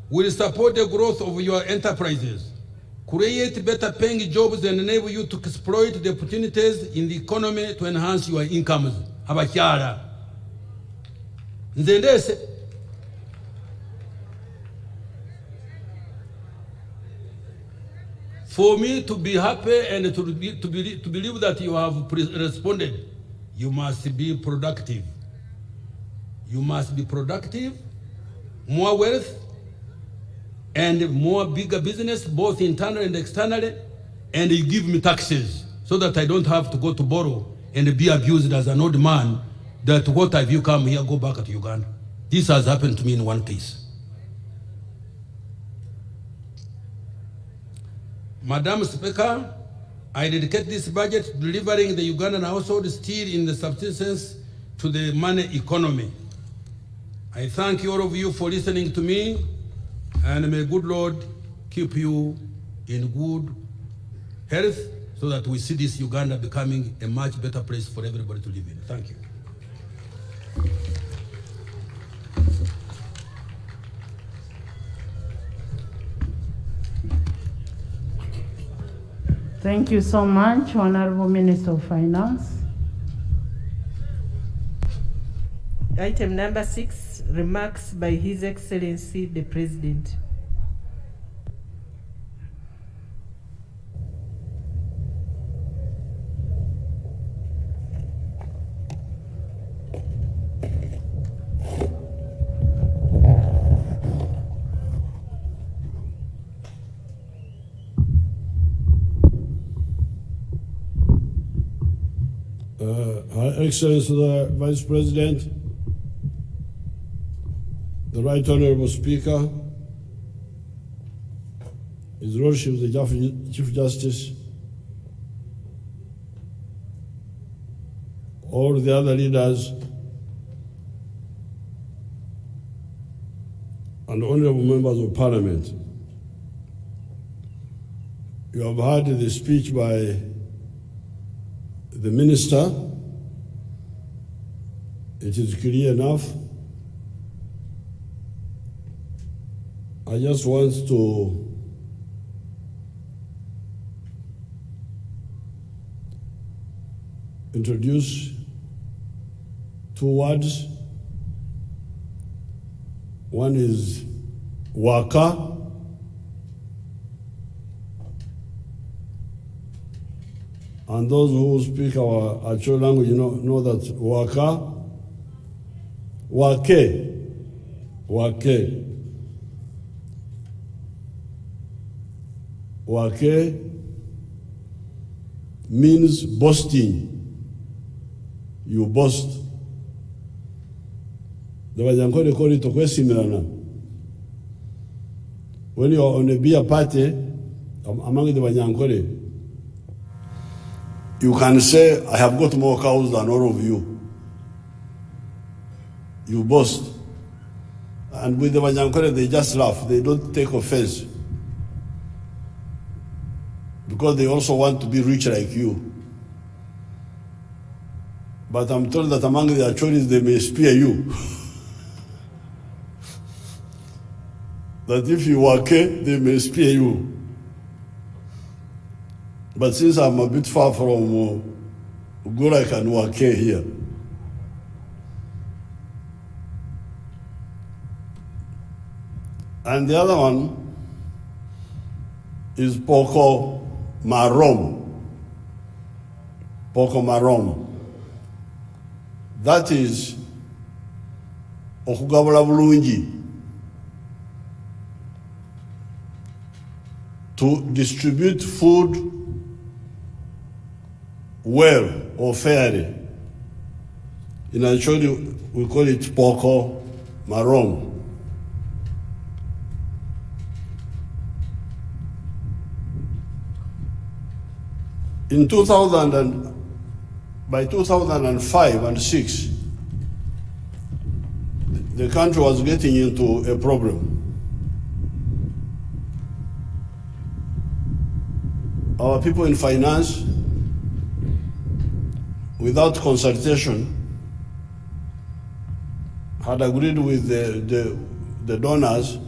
will support the growth of your enterprises, create better paying jobs and enable you to exploit the opportunities in the economy to enhance your incomes. Abakyala. Nzendese. For me to be happy and to believe that you have responded, you must be productive. You must be productive, more wealth, and more bigger business, both internally and externally, and you give me taxes so that I don't have to go to borrow and be abused as an old man that what have you come here, go back to Uganda. This has happened to me in one case. Madam Speaker, I dedicate this budget to delivering the Ugandan household still in the subsistence to the money economy. I thank all of you for listening to me, and may good Lord keep you in good health so that we see this Uganda becoming a much better place for everybody to live in. Thank you. Thank you so much, Honorable Minister of Finance. Item number 6, remarks by His Excellency the President. Her Excellency the Vice President, the Right Honorable Speaker, His Lordship the Chief Justice, all the other leaders, and honorable members of Parliament. You have heard the speech by the Minister. It is clear enough. I just want to introduce two words. One is waka, and those who speak our Acho language know that waka, wake means boasting. You boast. The call it to when you are on a beer party among the Banyankore, you can say, I have got more cows than all of you. You boast. And with the Banyankore, they just laugh. They don't take offense. Because they also want to be rich like you. But I'm told that among the Achoris, they may spear you. That if you wake, they may spear you. But since I'm a bit far from Gurak and Wake here, and the other one is Poko Marom. Poko Marom. That is Okugabula Bulungi. To distribute food well or fairly. In Acholi, we call it Poko Marom. In 2000 and by 2005 and 6, the country was getting into a problem. Our people in finance, without consultation, had agreed with the donors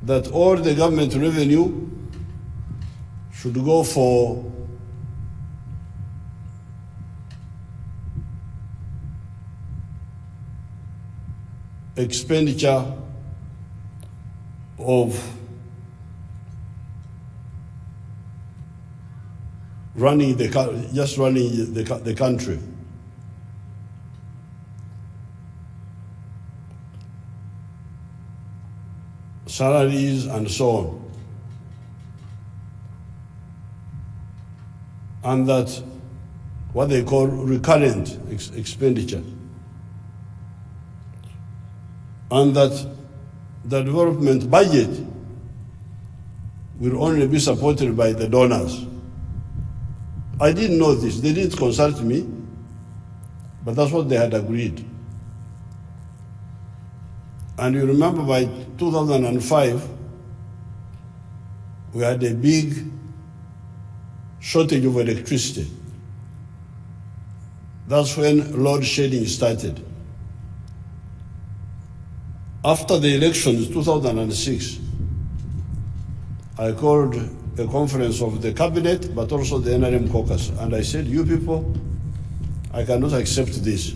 that all the government revenue should go for expenditure of running the country. Salaries and so on. And that what they call recurrent expenditure. And that the development budget will only be supported by the donors. I didn't know this. They didn't consult me. But that's what they had agreed. And you remember by 2005, we had a big shortage of electricity. That's when load shedding started. After the elections, 2006, I called a conference of the cabinet, but also the NRM caucus. And I said, you people, I cannot accept this.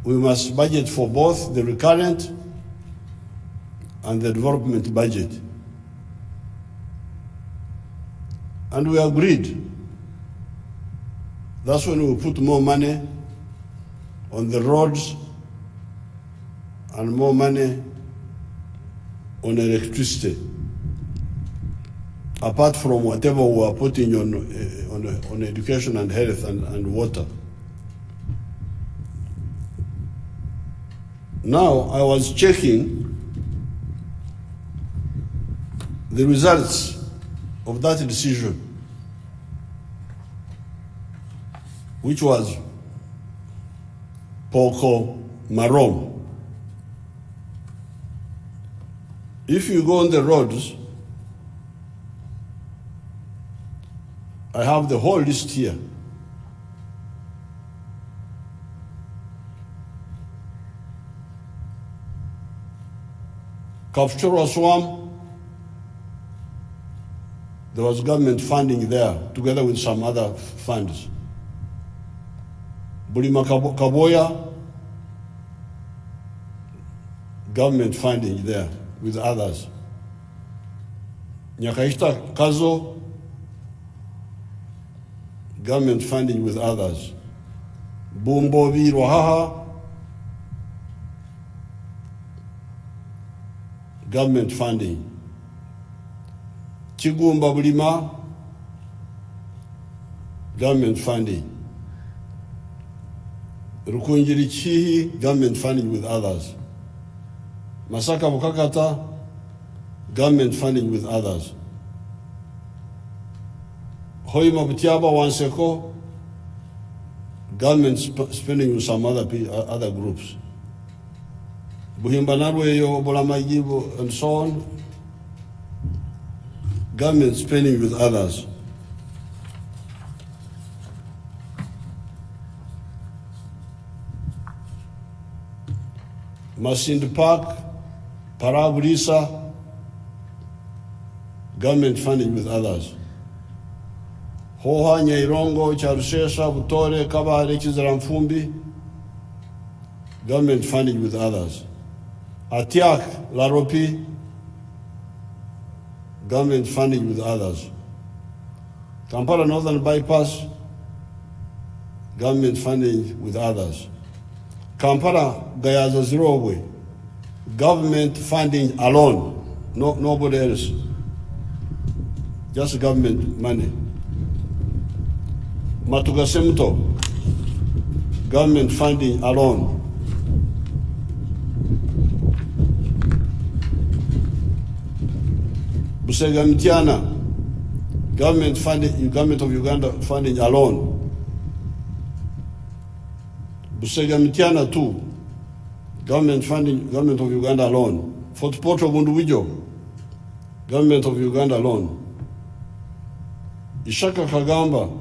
We must budget for both the recurrent and the development budget. And we agreed. That's when we put more money on the roads and more money on electricity, apart from whatever we are putting on education and health and water. Now, I was checking the results of that decision, which was Poco Marom. If you go on the roads, I have the whole list here. Kapchorwa Swam, there was government funding there, together with some other funds. Bulima Kaboya, government funding there with others. Nyakaishta Kazo, government funding with others. Bumbovi Rohaha, government funding. Chigumba Bulima, government funding. Rukunjiri Chihi, government funding with others. Masaka Mukakata, government funding with others. Hoima Butiaba Wanseko, government spending with some other groups. Buhimbanarwe, Bolamayibo, and so on, government spending with others. Masindi Park, Paraburisa, government funding with others. Hoha, Nyairongo, Charusesa, Butore, Kabare, Chizaramfumbi, government funding with others. Atiak, Laropi, government funding with others. Kampala Northern Bypass, government funding with others. Kampala Gayaza Zerobwe, government funding alone, nobody else, just government money. Matugasemto, government funding alone. Busega Mtiana, government funding, government of Uganda funding alone. Busega Mtiana too, government funding, government of Uganda alone. Fort Portal Bunduwijo, government of Uganda alone. Ishaka Kagamba,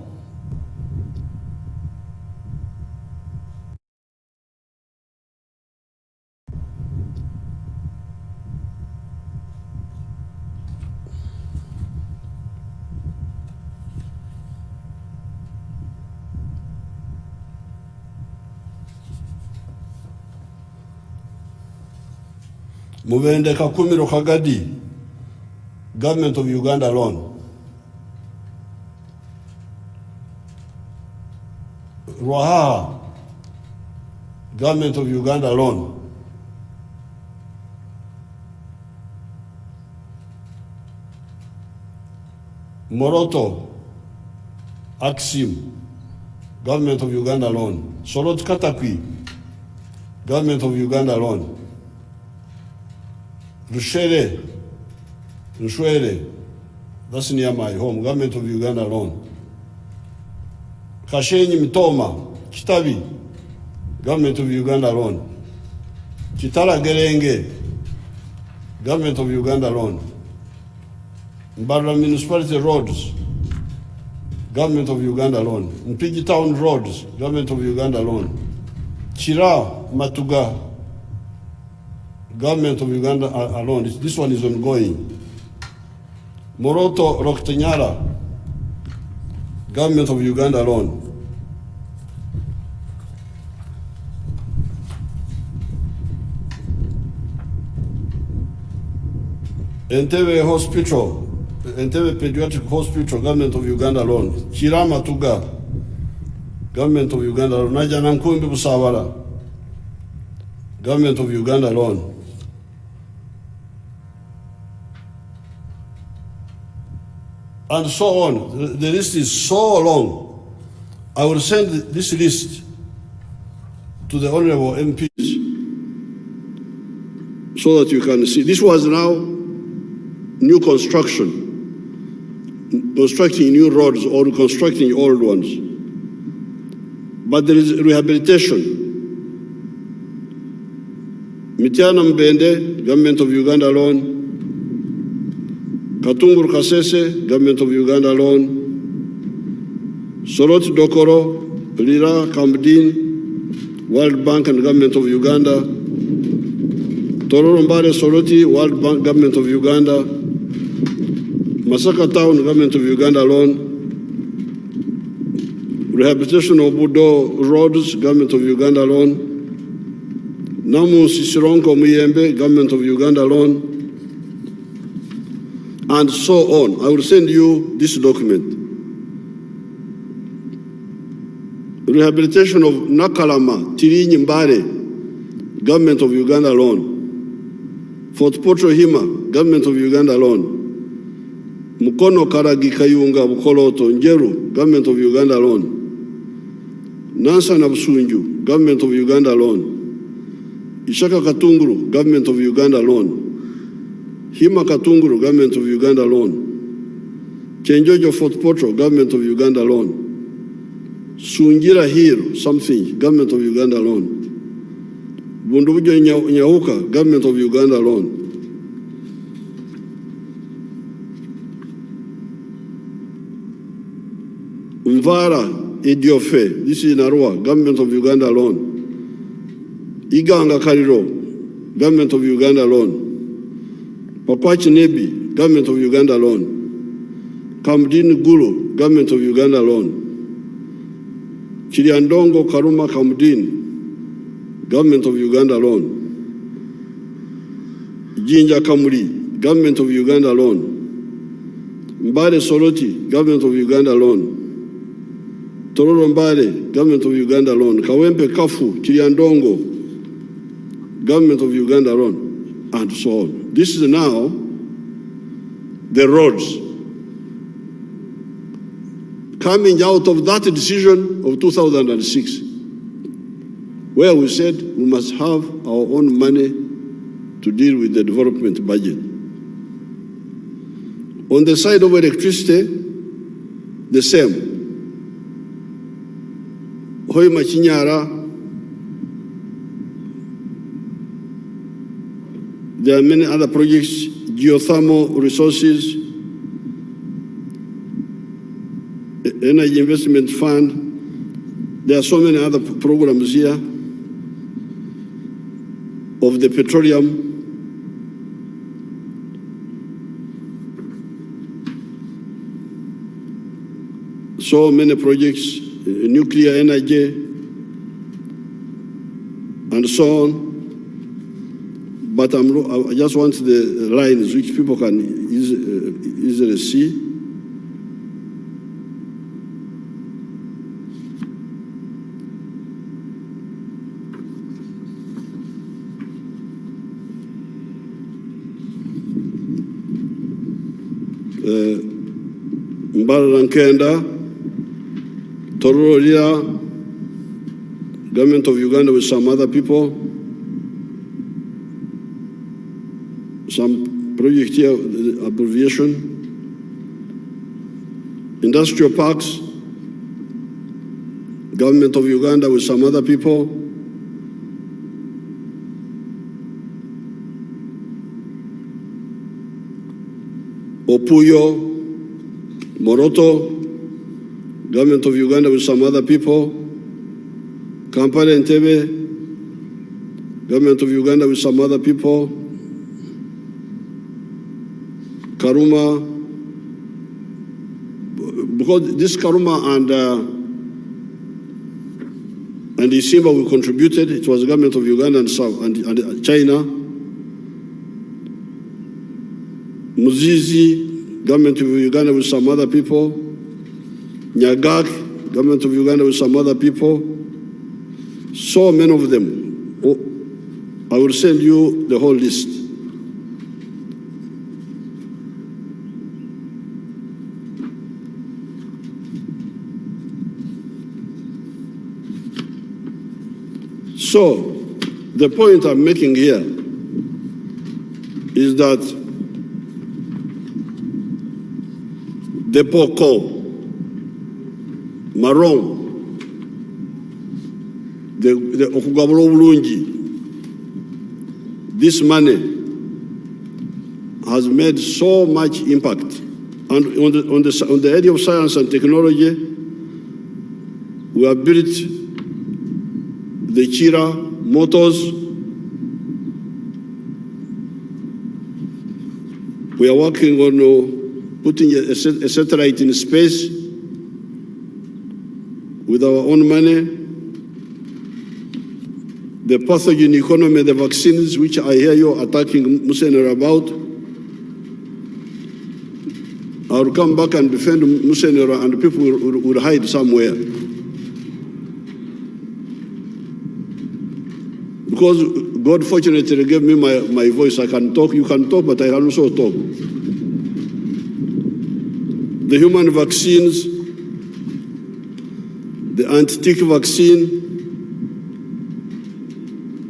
Mubende Kakumiro Kagadi, government of Uganda alone. Ruaha, government of Uganda alone. Moroto, Aksim, government of Uganda alone. Sorot Katakwi, government of Uganda alone. Rushwere, that's near my home, government of Uganda alone. Kashenyi Mitoma, Kitabi, Government of Uganda alone. Kitara Gerenge, Government of Uganda alone. Mbarara Municipality Roads, Government of Uganda alone. Mpigi Town Roads, Government of Uganda alone. Chira Matuga, Government of Uganda alone. This one is ongoing. Moroto Roktenyara, Government of Uganda alone. Entebbe Hospital, Entebbe Pediatric Hospital, Government of Uganda alone. Chirama Tuga, Government of Uganda alone. Najana Nkumbi Busawala, Government of Uganda alone. And so on. The list is so long. I will send this list to the honorable MPs so that you can see. This was now new construction, constructing new roads or reconstructing old ones. But there is rehabilitation. Mitiana Mbende, Government of Uganda alone. Katungur Kasese, Government of Uganda alone. Sorot Dokoro, Lira, Kamdin, World Bank and Government of Uganda. Tororombare Soroti, World Bank, Government of Uganda. Masaka Town, Government of Uganda alone. Rehabilitation of Budo Roads, Government of Uganda alone. Namu Sisironko Muyembe, Government of Uganda alone. And so on. I will send you this document. Rehabilitation of Nakalama, Tirinyi Mbare, Government of Uganda alone. Fort Potro Hima, Government of Uganda alone. Mukono Karagi Kayunga Bukoloto Njeru, Government of Uganda alone. Nansa Nabusunju, Government of Uganda alone. Ishaka Katunguru, Government of Uganda alone. Hima Katunguru, Government of Uganda alone. Chenjojo Fort Potro, Government of Uganda alone. Sungira Hill, something, Government of Uganda alone. Bundubujo Nyahuka, Government of Uganda alone. Mvara Idiofe, this is in Arua, Government of Uganda alone. Iganga Kariro, Government of Uganda alone. Pakwachi Nebi, Government of Uganda alone. Kamdin Gulu, Government of Uganda alone. Chiriandongo Karuma Kamdin, Government of Uganda alone. Jinja Kamuri, Government of Uganda alone. Mbare Soroti, Government of Uganda alone. Tororo Mbare, Government of Uganda alone. Kawempe Kafu, Chiriandongo, Government of Uganda alone, and so on. This is now the roads coming out of that decision of 2006, where we said we must have our own money to deal with the development budget. On the side of electricity, the same. Hoima Chinyara, there are many other projects, geothermal resources, Energy Investment Fund. There are so many other programs here of the petroleum. So many projects, nuclear energy, and so on. But I just want the lines which people can easily see. Mbarara Nkenda, Tororo, Government of Uganda with some other people. Some project here, abbreviation. Industrial parks, government of Uganda with some other people. Opuyo, Moroto, government of Uganda with some other people. Kampala and Entebbe, government of Uganda with some other people. Karuma, because this Karuma and Isimba we contributed, it was the government of Uganda and China. Muzizi, government of Uganda with some other people. Nyagak, government of Uganda with some other people. So many of them. Oh, I will send you the whole list. So, the point I'm making here is that the Poko, Marong, the Okugabro Bulungi, this money has made so much impact. And on the area of science and technology, we have built the Chira motors. We are working on putting a satellite in space with our own money. The pathogen economy, the vaccines, which I hear you attacking Musener about, I will come back and defend Musener and people will hide somewhere. Because God fortunately gave me my voice. I can talk, you can talk, but I can also talk. The human vaccines, the anti-tick vaccine,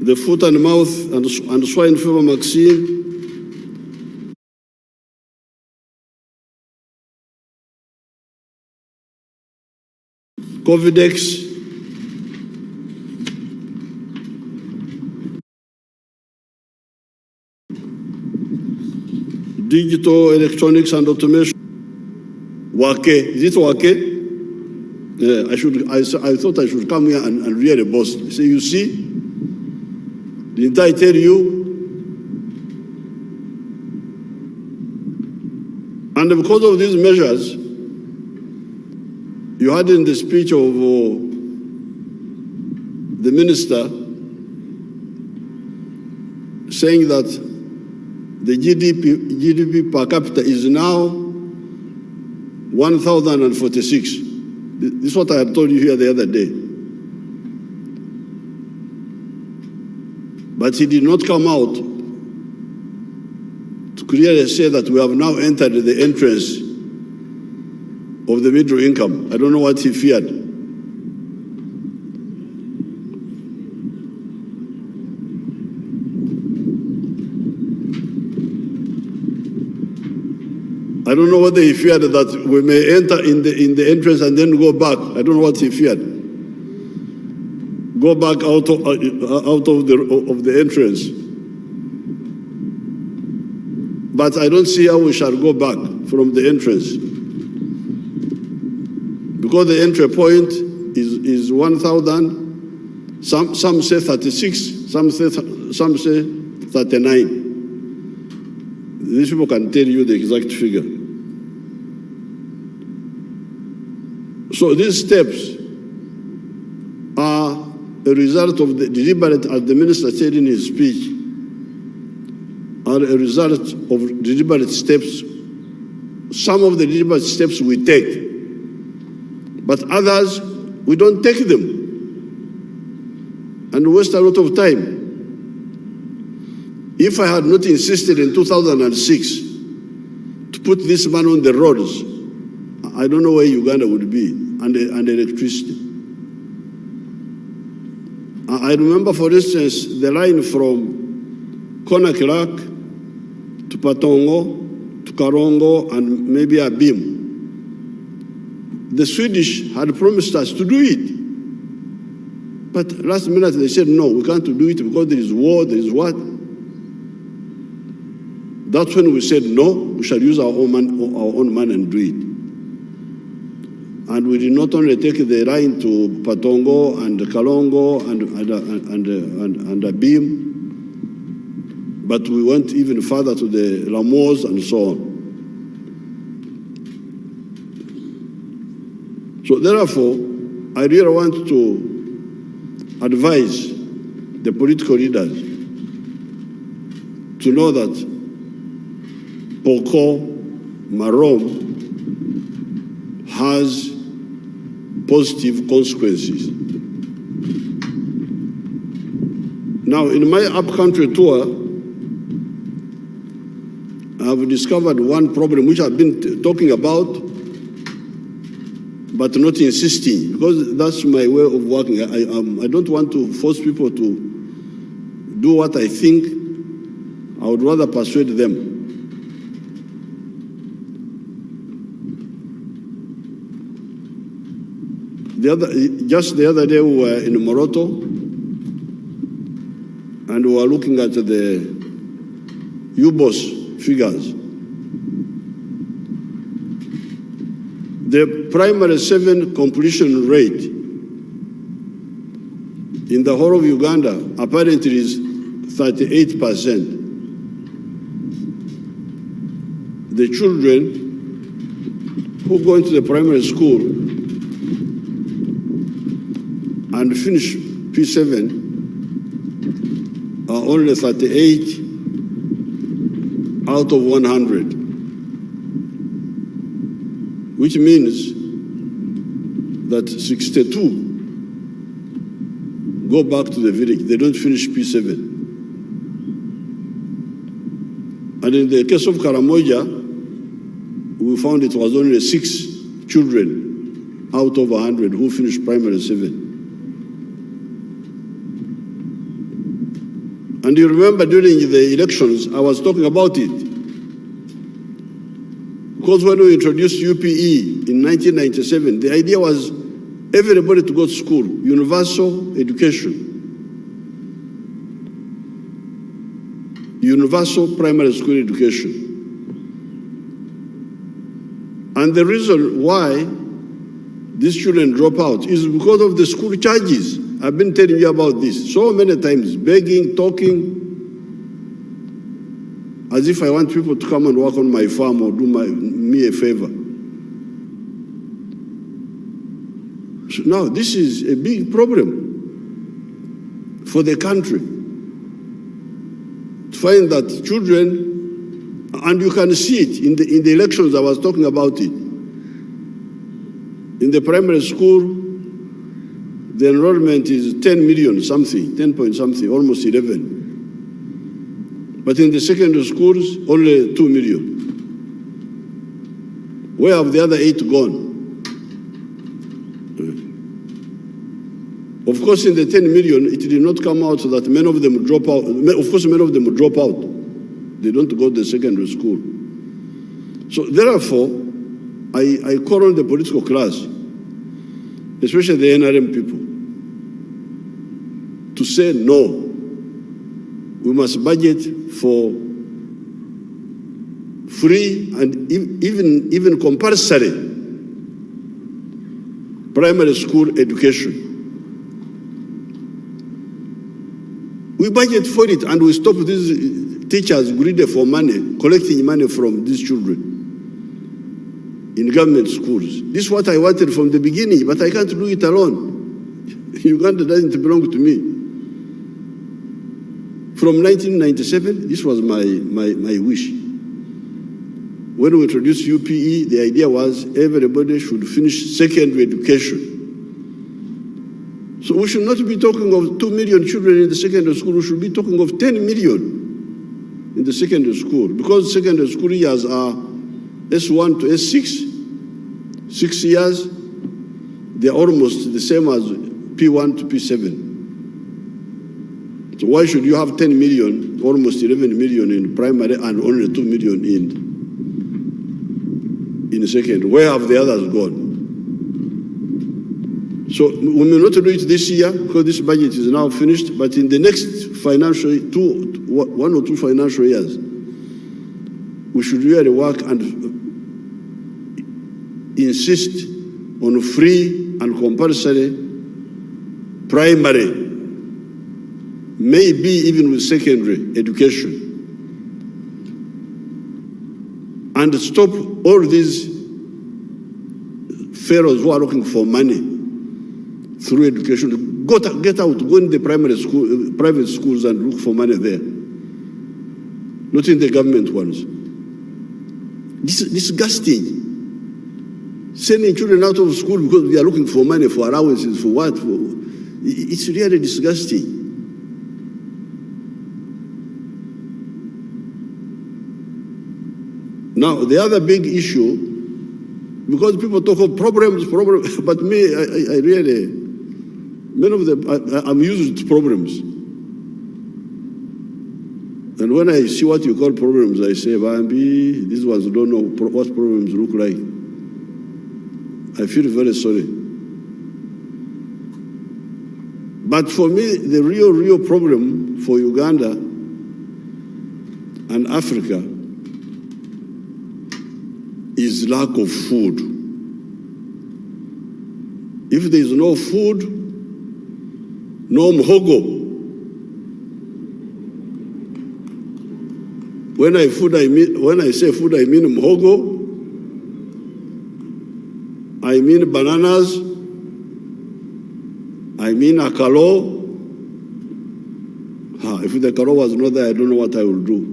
the foot and mouth and swine fever vaccine, Covidex, digital electronics and automation. Wake, is it Wake? I thought I should come here and really boast. Say, you see, didn't I tell you? And because of these measures, you had in the speech of the minister saying that the GDP per capita is now 1,046. This is what I had told you here the other day. But he did not come out to clearly say that we have now entered the entrance of the middle income. I don't know what he feared. I don't know whether he feared that we may enter in the entrance and then go back. I don't know what he feared. Go back out of the entrance. But I don't see how we shall go back from the entrance. Because the entry point is 1,000. Some say 36, some say 39. These people can tell you the exact figure. So these steps are a result of the deliberate, as the minister said in his speech, are a result of deliberate steps. Some of the deliberate steps we take, but others, we don't take them and waste a lot of time. If I had not insisted in 2006 to put this man on the roads, I don't know where Uganda would be, and electricity. I remember, for instance, the line from Konakilak to Patongo to Karongo and maybe Abim. The Swedish had promised us to do it. But last minute they said, no, we can't do it because there is war, there is what? That's when we said, no, we shall use our own money and do it. And we did not only take the line to Patongo and Kalongo and Abim, but we went even further to the Lamos and so on. So therefore, I really want to advise the political leaders to know that Poko Marom has positive consequences. Now, in my up-country tour, I've discovered one problem which I've been talking about, but not insisting, because that's my way of working. I don't want to force people to do what I think. I would rather persuade them. Just the other day, we were in Moroto, and we were looking at the UBOS figures. The primary 7 completion rate in the whole of Uganda apparently is 38%. The children who go into the primary school and finish P7 are only 38 out of 100, which means that 62 go back to the village. They don't finish P7. And in the case of Karamoja, we found it was only 6 children out of 100 who finished primary 7. And you remember during the elections, I was talking about it. Because when we introduced UPE in 1997, the idea was everybody to go to school, universal education. Universal primary school education. And the reason why these children drop out is because of the school charges. I've been telling you about this so many times, begging, talking, as if I want people to come and work on my farm or do me a favor. So now, this is a big problem for the country. To find that children, and you can see it in the elections, I was talking about it. In the primary school, the enrollment is 10 million something, 10 point something, almost 11. But in the secondary schools, only 2 million. Where have the other 8 gone? Of course, in the 10 million, it did not come out so that many of them drop out. Of course, many of them drop out. They don't go to the secondary school. So therefore, I call on the political class, especially the NRM people, to say no. We must budget for free and even compulsory primary school education. We budget for it and we stop these teachers greedy for money, collecting money from these children in government schools. This is what I wanted from the beginning, but I can't do it alone. Uganda doesn't belong to me. From 1997, this was my wish. When we introduced UPE, the idea was everybody should finish secondary education. So we should not be talking of 2 million children in the secondary school, we should be talking of 10 million in the secondary school, because secondary school years are S1 to S6, 6 years, they're almost the same as P1 to P7. So why should you have 10 million, almost 11 million in primary and only 2 million in secondary? Where have the others gone? So we may not do it this year because this budget is now finished, but in the next financial, 1 or 2 financial years, we should really work and insist on free and compulsory primary, maybe even with secondary education, and stop all these fellows who are looking for money through education. Get out, go in the primary school, private schools and look for money there, not in the government ones. This is disgusting. Sending children out of school because we are looking for money, for allowances, for what? It's really disgusting. Now, the other big issue, because people talk of problems, but me, I really, many of them, I'm used to problems. And when I see what you call problems, I say, Bambi, these ones don't know what problems look like. I feel very sorry. But for me, the real problem for Uganda and Africa is lack of food. If there is no food, no mhogo. When I say food, I mean mhogo. I mean bananas. I mean akalo. If the akalo was not there, I don't know what I will do.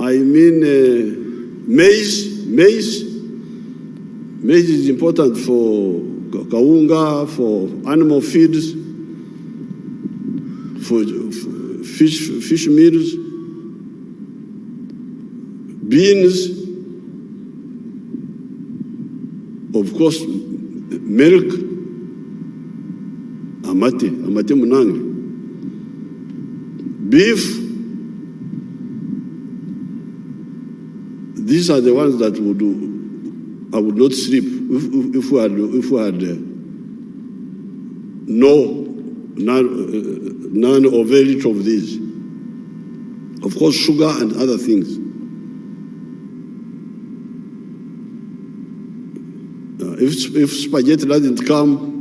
I mean maize. Maize is important for kaunga, for animal feeds, for fish meals. Beans, of course, milk, amate munange. Beef, these are the ones that would do. I would not sleep if we had none or very little of these. Of course, sugar and other things. If spaghetti doesn't come,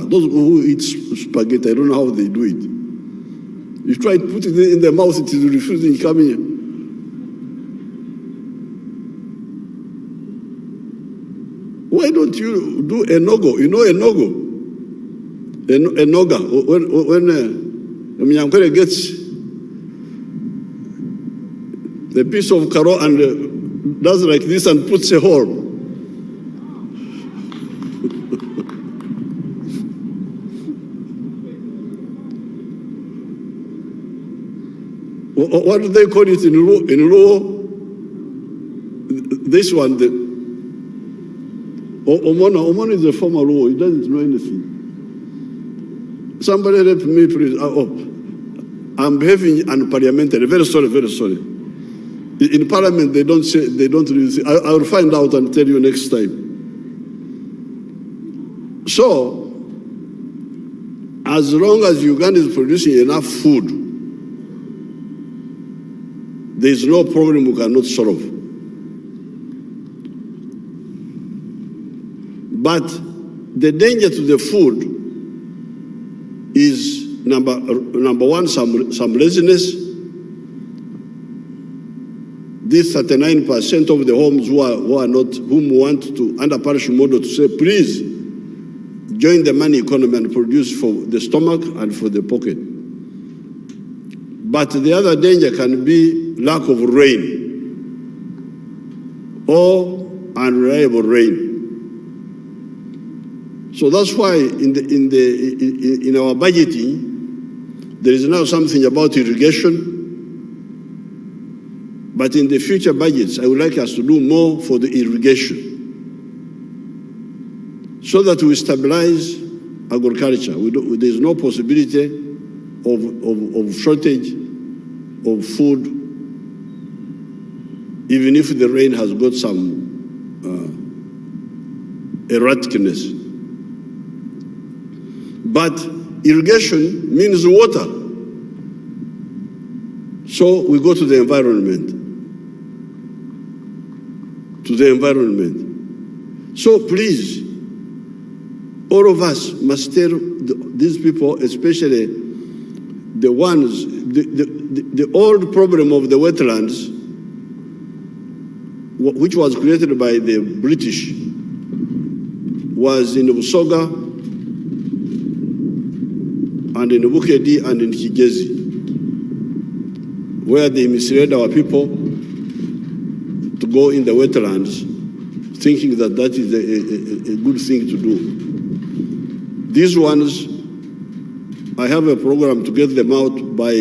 those who eat spaghetti, I don't know how they do it. You try to put it in their mouth, it is refusing coming. Why don't you do enogo? You know enogo? Enoga. When Mnyankore gets the piece of karo and does like this and puts a hole. What do they call it in Luo? This one, Omono is a former Luo. He doesn't know anything. Somebody help me, please. I'm behaving unparliamentary. Very sorry, very sorry. In Parliament, they don't really say. I will find out and tell you next time. So, as long as Uganda is producing enough food, there is no problem we cannot solve. But the danger to the food is number one, some laziness. This 39% of the homes whom want to, under parish model, to say, please join the money economy and produce for the stomach and for the pocket. But the other danger can be lack of rain or unreliable rain. So that's why in our budgeting, there is now something about irrigation. But in the future budgets, I would like us to do more for the irrigation so that we stabilize agriculture. There is no possibility of shortage of food even if the rain has got some erraticness. But irrigation means water. So we go to the environment. So please, all of us must tell these people, especially the ones, the old problem of the wetlands, which was created by the British, was in Busoga and in Bukedi and in Kigezi, where they misled our people to go in the wetlands, thinking that that is a good thing to do. These ones, I have a program to get them out by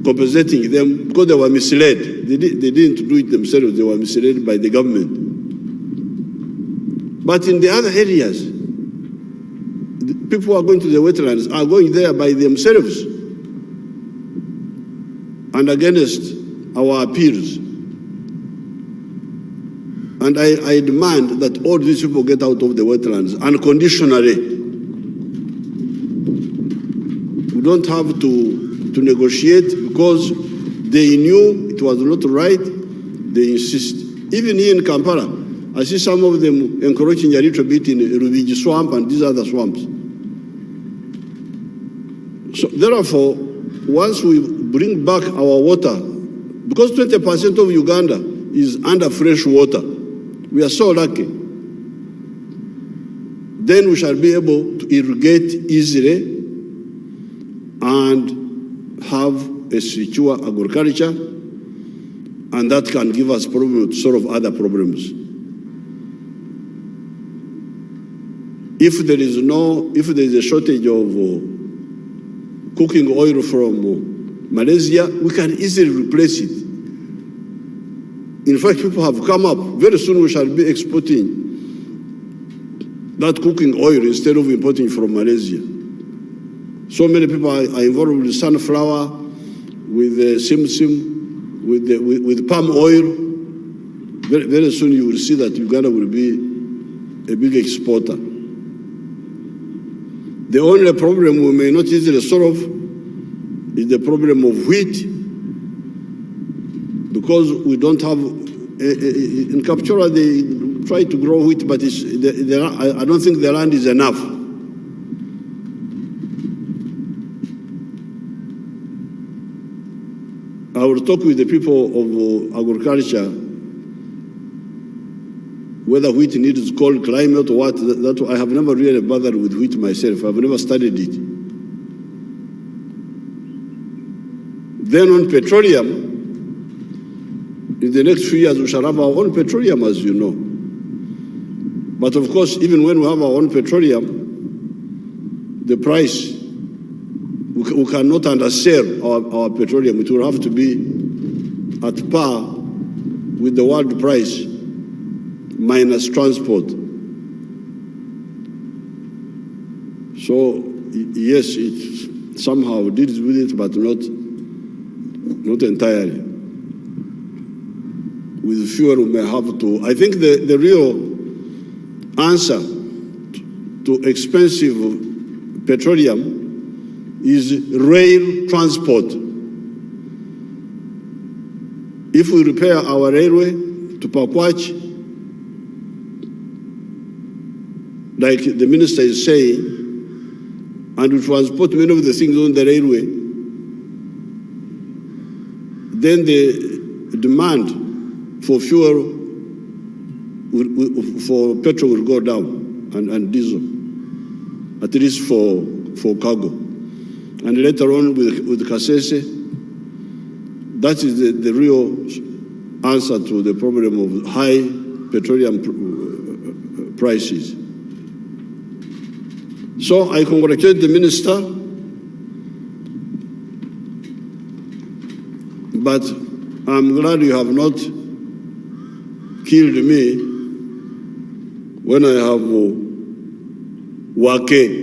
compensating them because they were misled. They didn't do it themselves, they were misled by the government. But in the other areas, the people who are going to the wetlands are going there by themselves and against our appeals. And I demand that all these people get out of the wetlands unconditionally. We don't have to negotiate because they knew it was not right, they insist. Even here in Kampala, I see some of them encouraging a little bit in Rubiji swamp and these other swamps. So therefore, once we bring back our water, because 20% of Uganda is under fresh water, we are so lucky. Then we shall be able to irrigate easily and have a secure agriculture, and that can give us problems to solve other problems. If there is a shortage of cooking oil from Malaysia, we can easily replace it. In fact, people have come up. Very soon we shall be exporting that cooking oil instead of importing from Malaysia. So many people are involved with sunflower, with simsim, with palm oil. Very, very soon you will see that Uganda will be a big exporter. The only problem we may not easily solve is the problem of wheat, because we don't have, in Kapchora they try to grow wheat, but I don't think the land is enough. I will talk with the people of agriculture, whether wheat needs cold climate or what. That I have never really bothered with wheat myself. I've never studied it. Then on petroleum, in the next few years, we shall have our own petroleum, as you know. But of course, even when we have our own petroleum, the price, we cannot undersell our petroleum. It will have to be at par with the world price minus transport. So, yes, it somehow deals with it, but not entirely. With fuel, we may have to. I think the real answer to expensive petroleum is rail transport. If we repair our railway to Pakwach, like the minister is saying, and we transport many of the things on the railway, then the demand for fuel, for petrol will go down, and diesel, at least for cargo. And later on with Kasese, that is the real answer to the problem of high petroleum prices. So I congratulate the minister, but I'm glad you have not killed me when I have wake.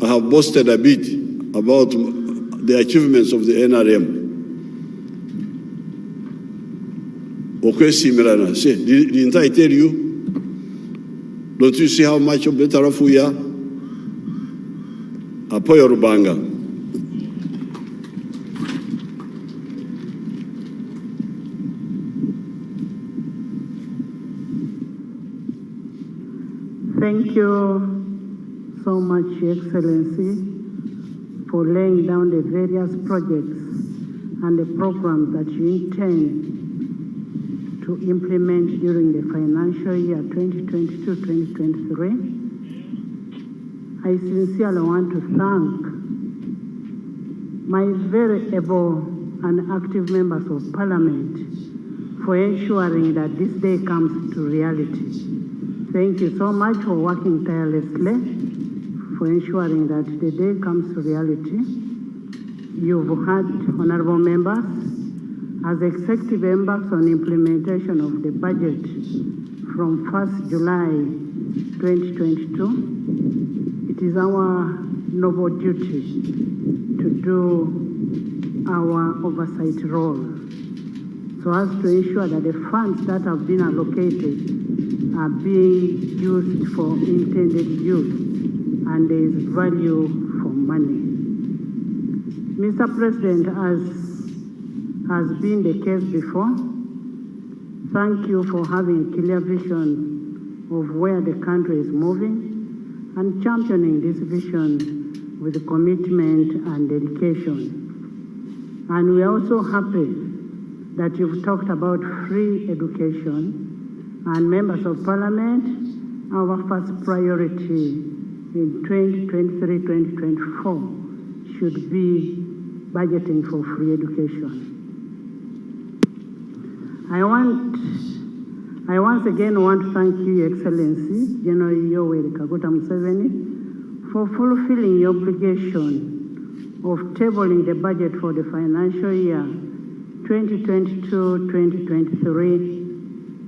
I have boasted a bit about the achievements of the NRM. okwesimirana. See, didn't I tell you? Don't you see how much better off we are? Apoyo Rubanga. Thank you so much, Your Excellency, for laying down the various projects and the programs that you intend to implement during the financial year 2022-2023. I sincerely want to thank my very able and active members of Parliament for ensuring that this day comes to reality. Thank you so much for working tirelessly for ensuring that the day comes to reality. You've had, honorable members, as executive embarks on implementation of the budget from 1st July 2022, it is our noble duty to do our oversight role so as to ensure that the funds that have been allocated are being used for intended use and there is value for money. Mr. President, as has been the case before, thank you for having a clear vision of where the country is moving and championing this vision with commitment and dedication. And we are also happy that you've talked about free education, and members of Parliament, our first priority in 2023-2024 should be budgeting for free education. I once again want to thank you, Your Excellency, General Yoweri Kaguta Museveni, for fulfilling your obligation of tabling the budget for the financial year 2022-2023.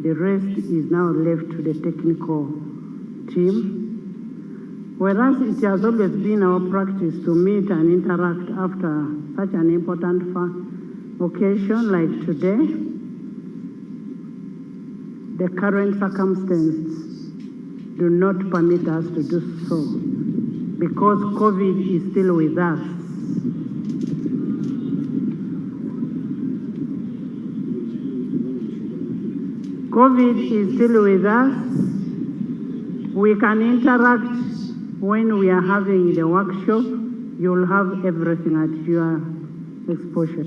The rest is now left to the technical team. Whereas it has always been our practice to meet and interact after such an important occasion like today, the current circumstances do not permit us to do so because COVID is still with us. COVID is still with us. We can interact when we are having the workshop. You'll have everything at your exposure.